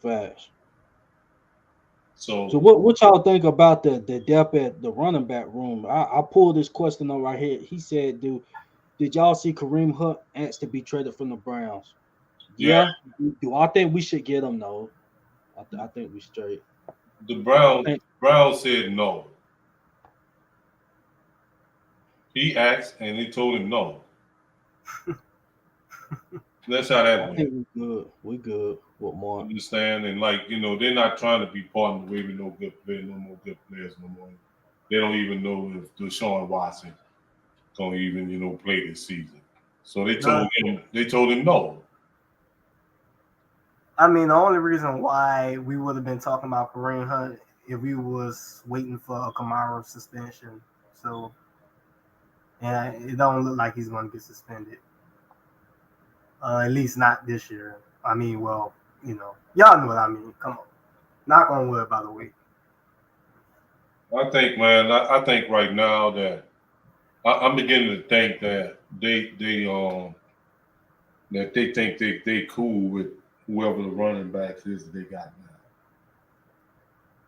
Facts. So what y'all think about the depth at the running back room? I pulled this question on right here. He said, did y'all see Kareem Hunt asked to be traded from the Browns? Yeah. Do I think we should get him? No. I think we straight. The Browns said no. He asked and they told him no. That's how that went. I think we good. We good with more. Understand? And they're not trying to be partnered with no good players, no more good players no more. They don't even know if Deshaun Watson gonna even, play this season. So they told him no. I mean, the only reason why we would have been talking about Kareem Hunt if we was waiting for a Kamara suspension. So, and it don't look like he's going to get suspended. At least not this year. I mean, well, y'all know what I mean. Come on. Knock on wood, by the way. I think, man, I think right now that I'm beginning to think that they think they cool with whoever the running backs is that they got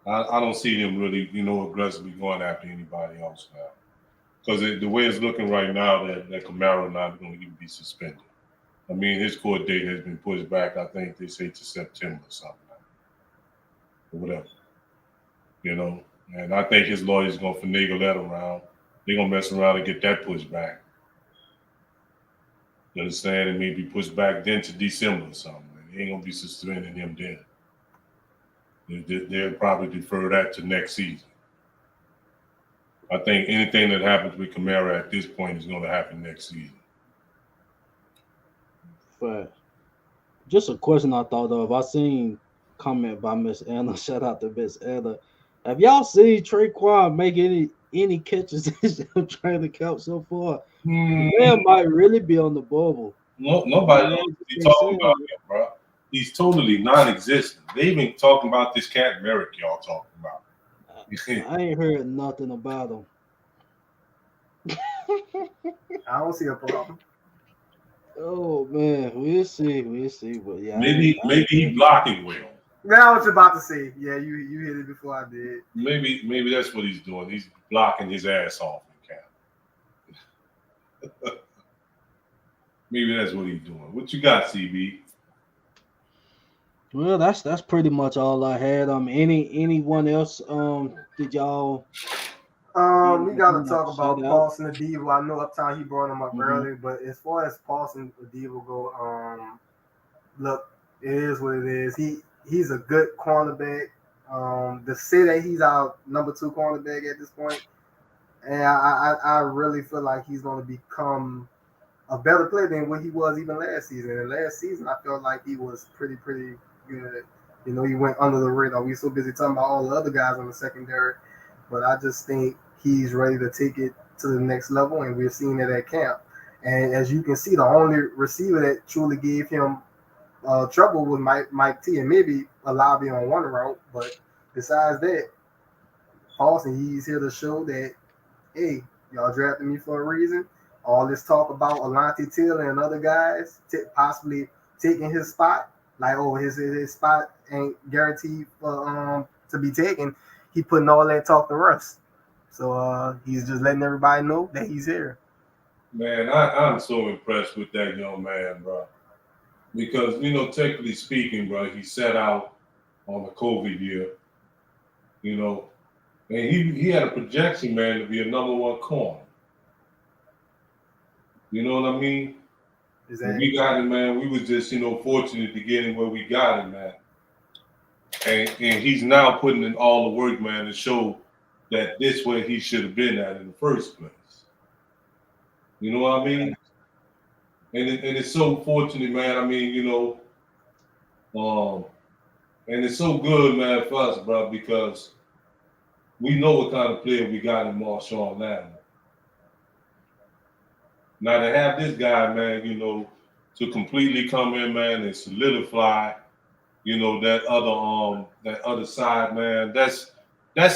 now. I don't see them really, aggressively going after anybody else now. Because the way it's looking right now, that Kamara not going to even be suspended. I mean, his court date has been pushed back, I think they say to September or something. Or whatever. And I think his lawyer's going to finagle that around. They're going to mess around and get that pushed back. You understand? And maybe pushed back then to December or something. They ain't going to be suspending him then. They'll probably defer that to next season. I think anything that happens with Kamara at this point is going to happen next season. Fact. Just a question I thought of. I seen comment by Miss Anna. Shout out to Miss Anna. Have y'all seen Traquan make any catches in training camp so far? The man might really be on the bubble. No, nobody knows what he's talking about him, bro. He's totally non-existent. They even talking about this cat Merrick y'all talking about. I ain't heard nothing about him. I don't see a problem. Oh man, we'll see, but yeah, maybe he blocking well. Now what you about to say? Yeah, you hit it before I did. Maybe that's what he's doing. He's blocking his ass off in camp. Maybe that's what he's doing. What you got, CB? Well, that's pretty much all I had. Anyone else? Did y'all? We got to talk about Paulson Adebo. I know Uptown he brought him up earlier, but as far as Paulson Adebo go, look, it is what it is. He's a good cornerback. To say that he's our number 2 cornerback at this point, and I really feel like he's going to become a better player than what he was even last season. And last season, I felt like he was pretty good. You know, he went under the radar. We were so busy talking about all the other guys on the secondary, but I just think he's ready to take it to the next level, and we're seeing it at camp. And as you can see, the only receiver that truly gave him trouble was Mike T, and maybe a lobby on one route. But besides that, Paulson, he's here to show that, hey, y'all drafted me for a reason. All this talk about Alante Taylor and other guys possibly taking his spot, like, oh, his spot ain't guaranteed for to be taken. He putting all that talk to rest. So he's just letting everybody know that he's here. Man, I'm so impressed with that young man, bro. Because, you know, technically speaking, bro, he set out on the COVID year, you know, and he had a projection, man, to be a number 1 corner. You know what I mean? When we got him, man, we was just, you know, fortunate to get him where we got him, man. And he's now putting in all the work, man, to show that this way he should have been at in the first place. You know what I mean? And it's so fortunate, man. I mean, you know, and it's so good, man, for us, bro, because we know what kind of player we got in Marshawn Lattimore. Now to have this guy, man, you know, to completely come in, man, and solidify, you know, that other side, man, that's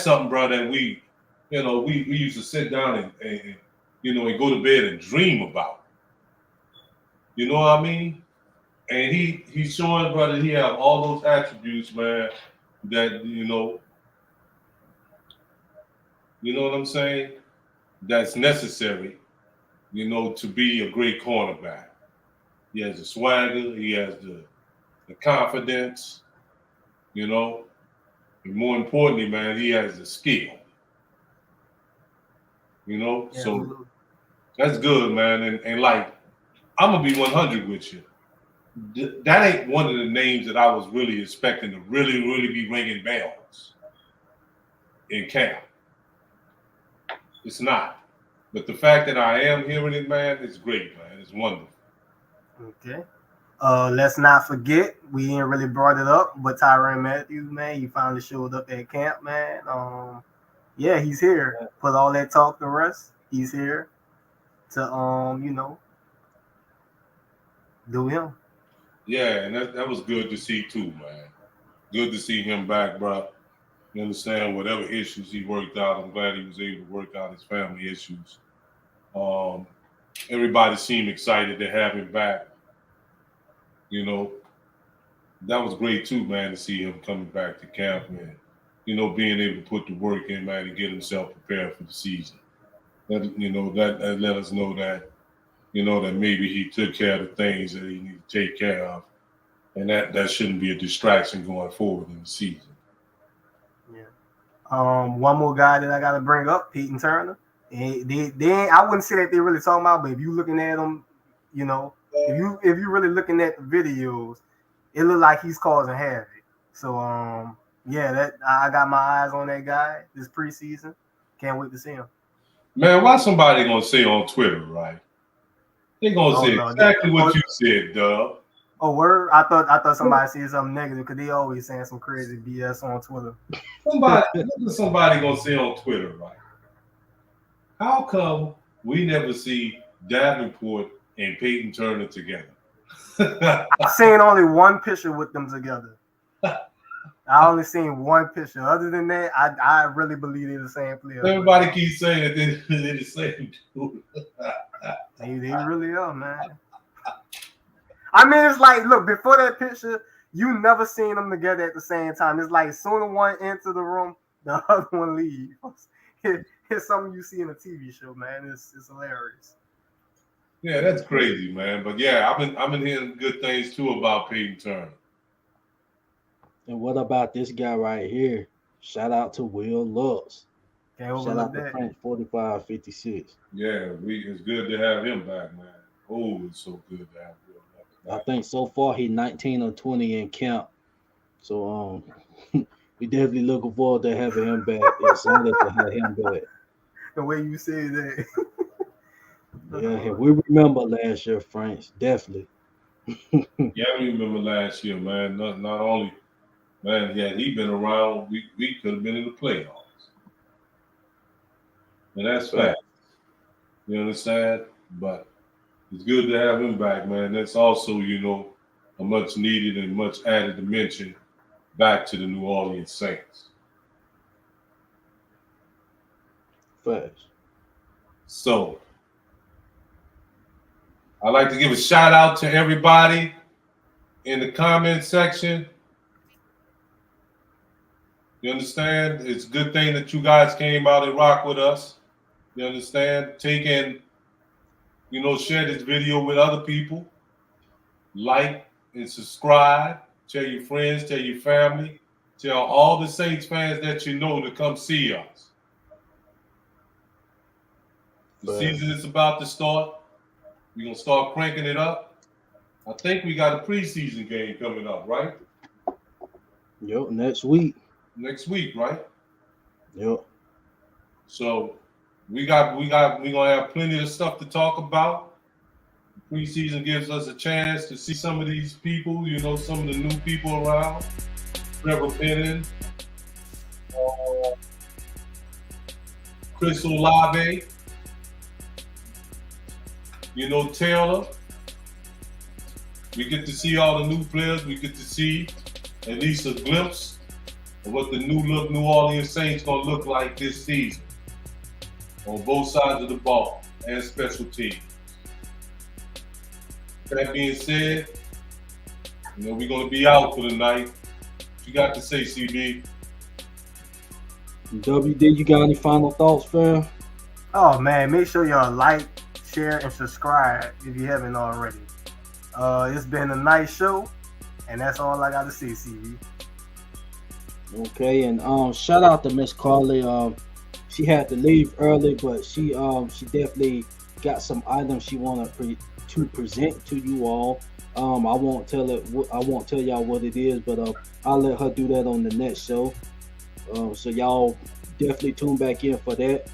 something, bro, that we, you know, we used to sit down and you know, and go to bed and dream about. You know what I mean? And he's showing, brother, he have all those attributes, man, that, you know what I'm saying? That's necessary, you know, to be a great cornerback. He has the swagger, he has the confidence, you know, and more importantly, man, he has the skill. You know, yeah, so that's good, man. And like, I'm gonna be 100 with you. That ain't one of the names that I was really expecting to really be ringing bells in camp. It's not. But the fact that I am hearing it, man, it's great, man. It's wonderful. Okay. Let's not forget, we ain't really brought it up, but Tyrann Mathieu, man, he finally showed up at camp, man. Yeah, he's here. Put all that talk to rest. He's here to you know, do him. Yeah, and that was good to see too, man. Good to see him back, bro. You understand, whatever issues he worked out, I'm glad he was able to work out his family issues. Everybody seemed excited to have him back. You know, that was great too, man, to see him coming back to camp, man. You know, being able to put the work in, man, and get himself prepared for the season. That, you know, that let us know that, you know, that maybe he took care of the things that he needed to take care of, and that shouldn't be a distraction going forward in the season. Yeah. One more guy that I got to bring up, Payton Turner. They I wouldn't say that they're really talking about, but if you looking at them, you know, if you really looking at the videos, it look like he's causing havoc. So yeah, that I got my eyes on that guy this preseason. Can't wait to see him. Man, why somebody gonna say on Twitter, right? They gonna say exactly what you said, Dub. Oh, word! I thought somebody said something negative because they always saying some crazy BS on Twitter. Somebody gonna say on Twitter, right? How come we never see Davenport and Payton Turner together? I've seen only one picture with them together. I only seen one picture. Other than that, I really believe they're the same player. Everybody keeps saying that they're the same dude. They really are, man. I mean, it's like, look, before that picture, you never seen them together at the same time. It's like soon as one enter the room, the other one leaves. It's something you see in a TV show, man. It's hilarious. Yeah, that's crazy, man. But yeah, I've been hearing good things too about Payton Turner. And what about this guy right here? Shout out to Will Lutz. Shout out to French 4556. Yeah, it's good to have him back, man. Oh, it's so good to have Will Lutz back. I think so far he's 19 or 20 in camp. So We definitely looking forward to having him back. It's honored to have him back. The way you say that. Yeah, we remember last year, Franks. Definitely. Yeah, I remember last year, man. Not only, man, had he been around, we could have been in the playoffs. And that's fact. You understand? But it's good to have him back, man. That's also, a much needed and much added dimension back to the New Orleans Saints. Facts. So, I'd like to give a shout out to everybody in the comment section. You understand? It's a good thing that you guys came out and rock with us. You understand? Take and, share this video with other people. Like and subscribe. Tell your friends, tell your family. Tell all the Saints fans that you know to come see us. The season is about to start. We're going to start cranking it up. I think we got a preseason game coming up, right? Yep, next week. Next week, right? Yep. So we're gonna have plenty of stuff to talk about. Preseason gives us a chance to see some of these people, some of the new people around. Trevor Payton, Chris Olave, Taylor. We get to see all the new players. We get to see at least a glimpse of what the New Orleans Saints gonna look like this season on both sides of the ball and special teams. That being said, we're gonna be out for the night. What you got to say, CB? WD, you got any final thoughts, fam? Oh man, make sure y'all like, share, and subscribe if you haven't already. It's been a nice show, and that's all I got to say, CB. Okay, and shout out to Miss Carly. She had to leave early, but she definitely got some items she wanted to present to you all. I won't tell y'all what it is, but I'll let her do that on the next show. So y'all definitely tune back in for that.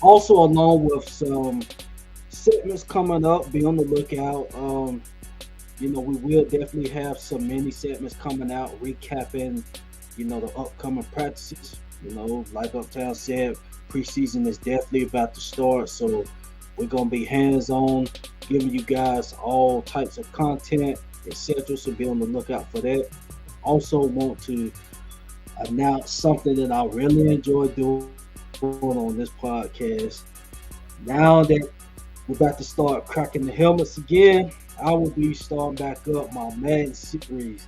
Also, along with some segments coming up, be on the lookout. We will definitely have some mini segments coming out, recapping, the upcoming practices. Like Uptown said, preseason is definitely about to start, so we're gonna be hands-on, giving you guys all types of content, etc. So be on the lookout for that. Also, want to announce something that I really enjoy doing on this podcast. Now that we're about to start cracking the helmets again, I will be starting back up my Madden series.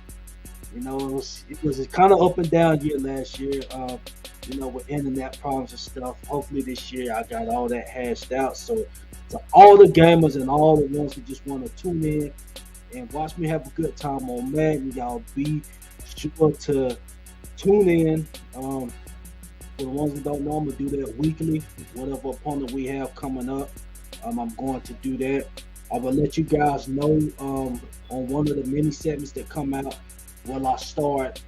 It was a kind of up and down year last year, with internet problems and stuff. Hopefully this year I got all that hashed out. So to all the gamers and all the ones who just want to tune in and watch me have a good time on Madden, y'all be sure to tune in. For the ones that don't know, I'm going to do that weekly. Whatever opponent we have coming up, I'm going to do that. I will let you guys know on one of the mini segments that come out, will I start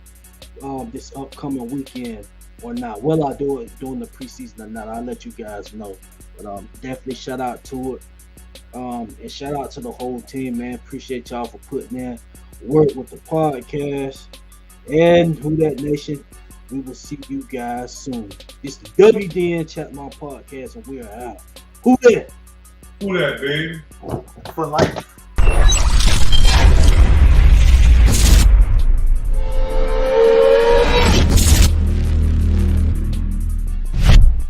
this upcoming weekend or not? Will I do it during the preseason or not? I'll let you guys know. But definitely shout out to it. And shout out to the whole team, man. Appreciate y'all for putting in work with the podcast. And Who That Nation, we will see you guys soon. It's the WDN Chatline podcast, and we are out. Who that? Who that, baby? For life.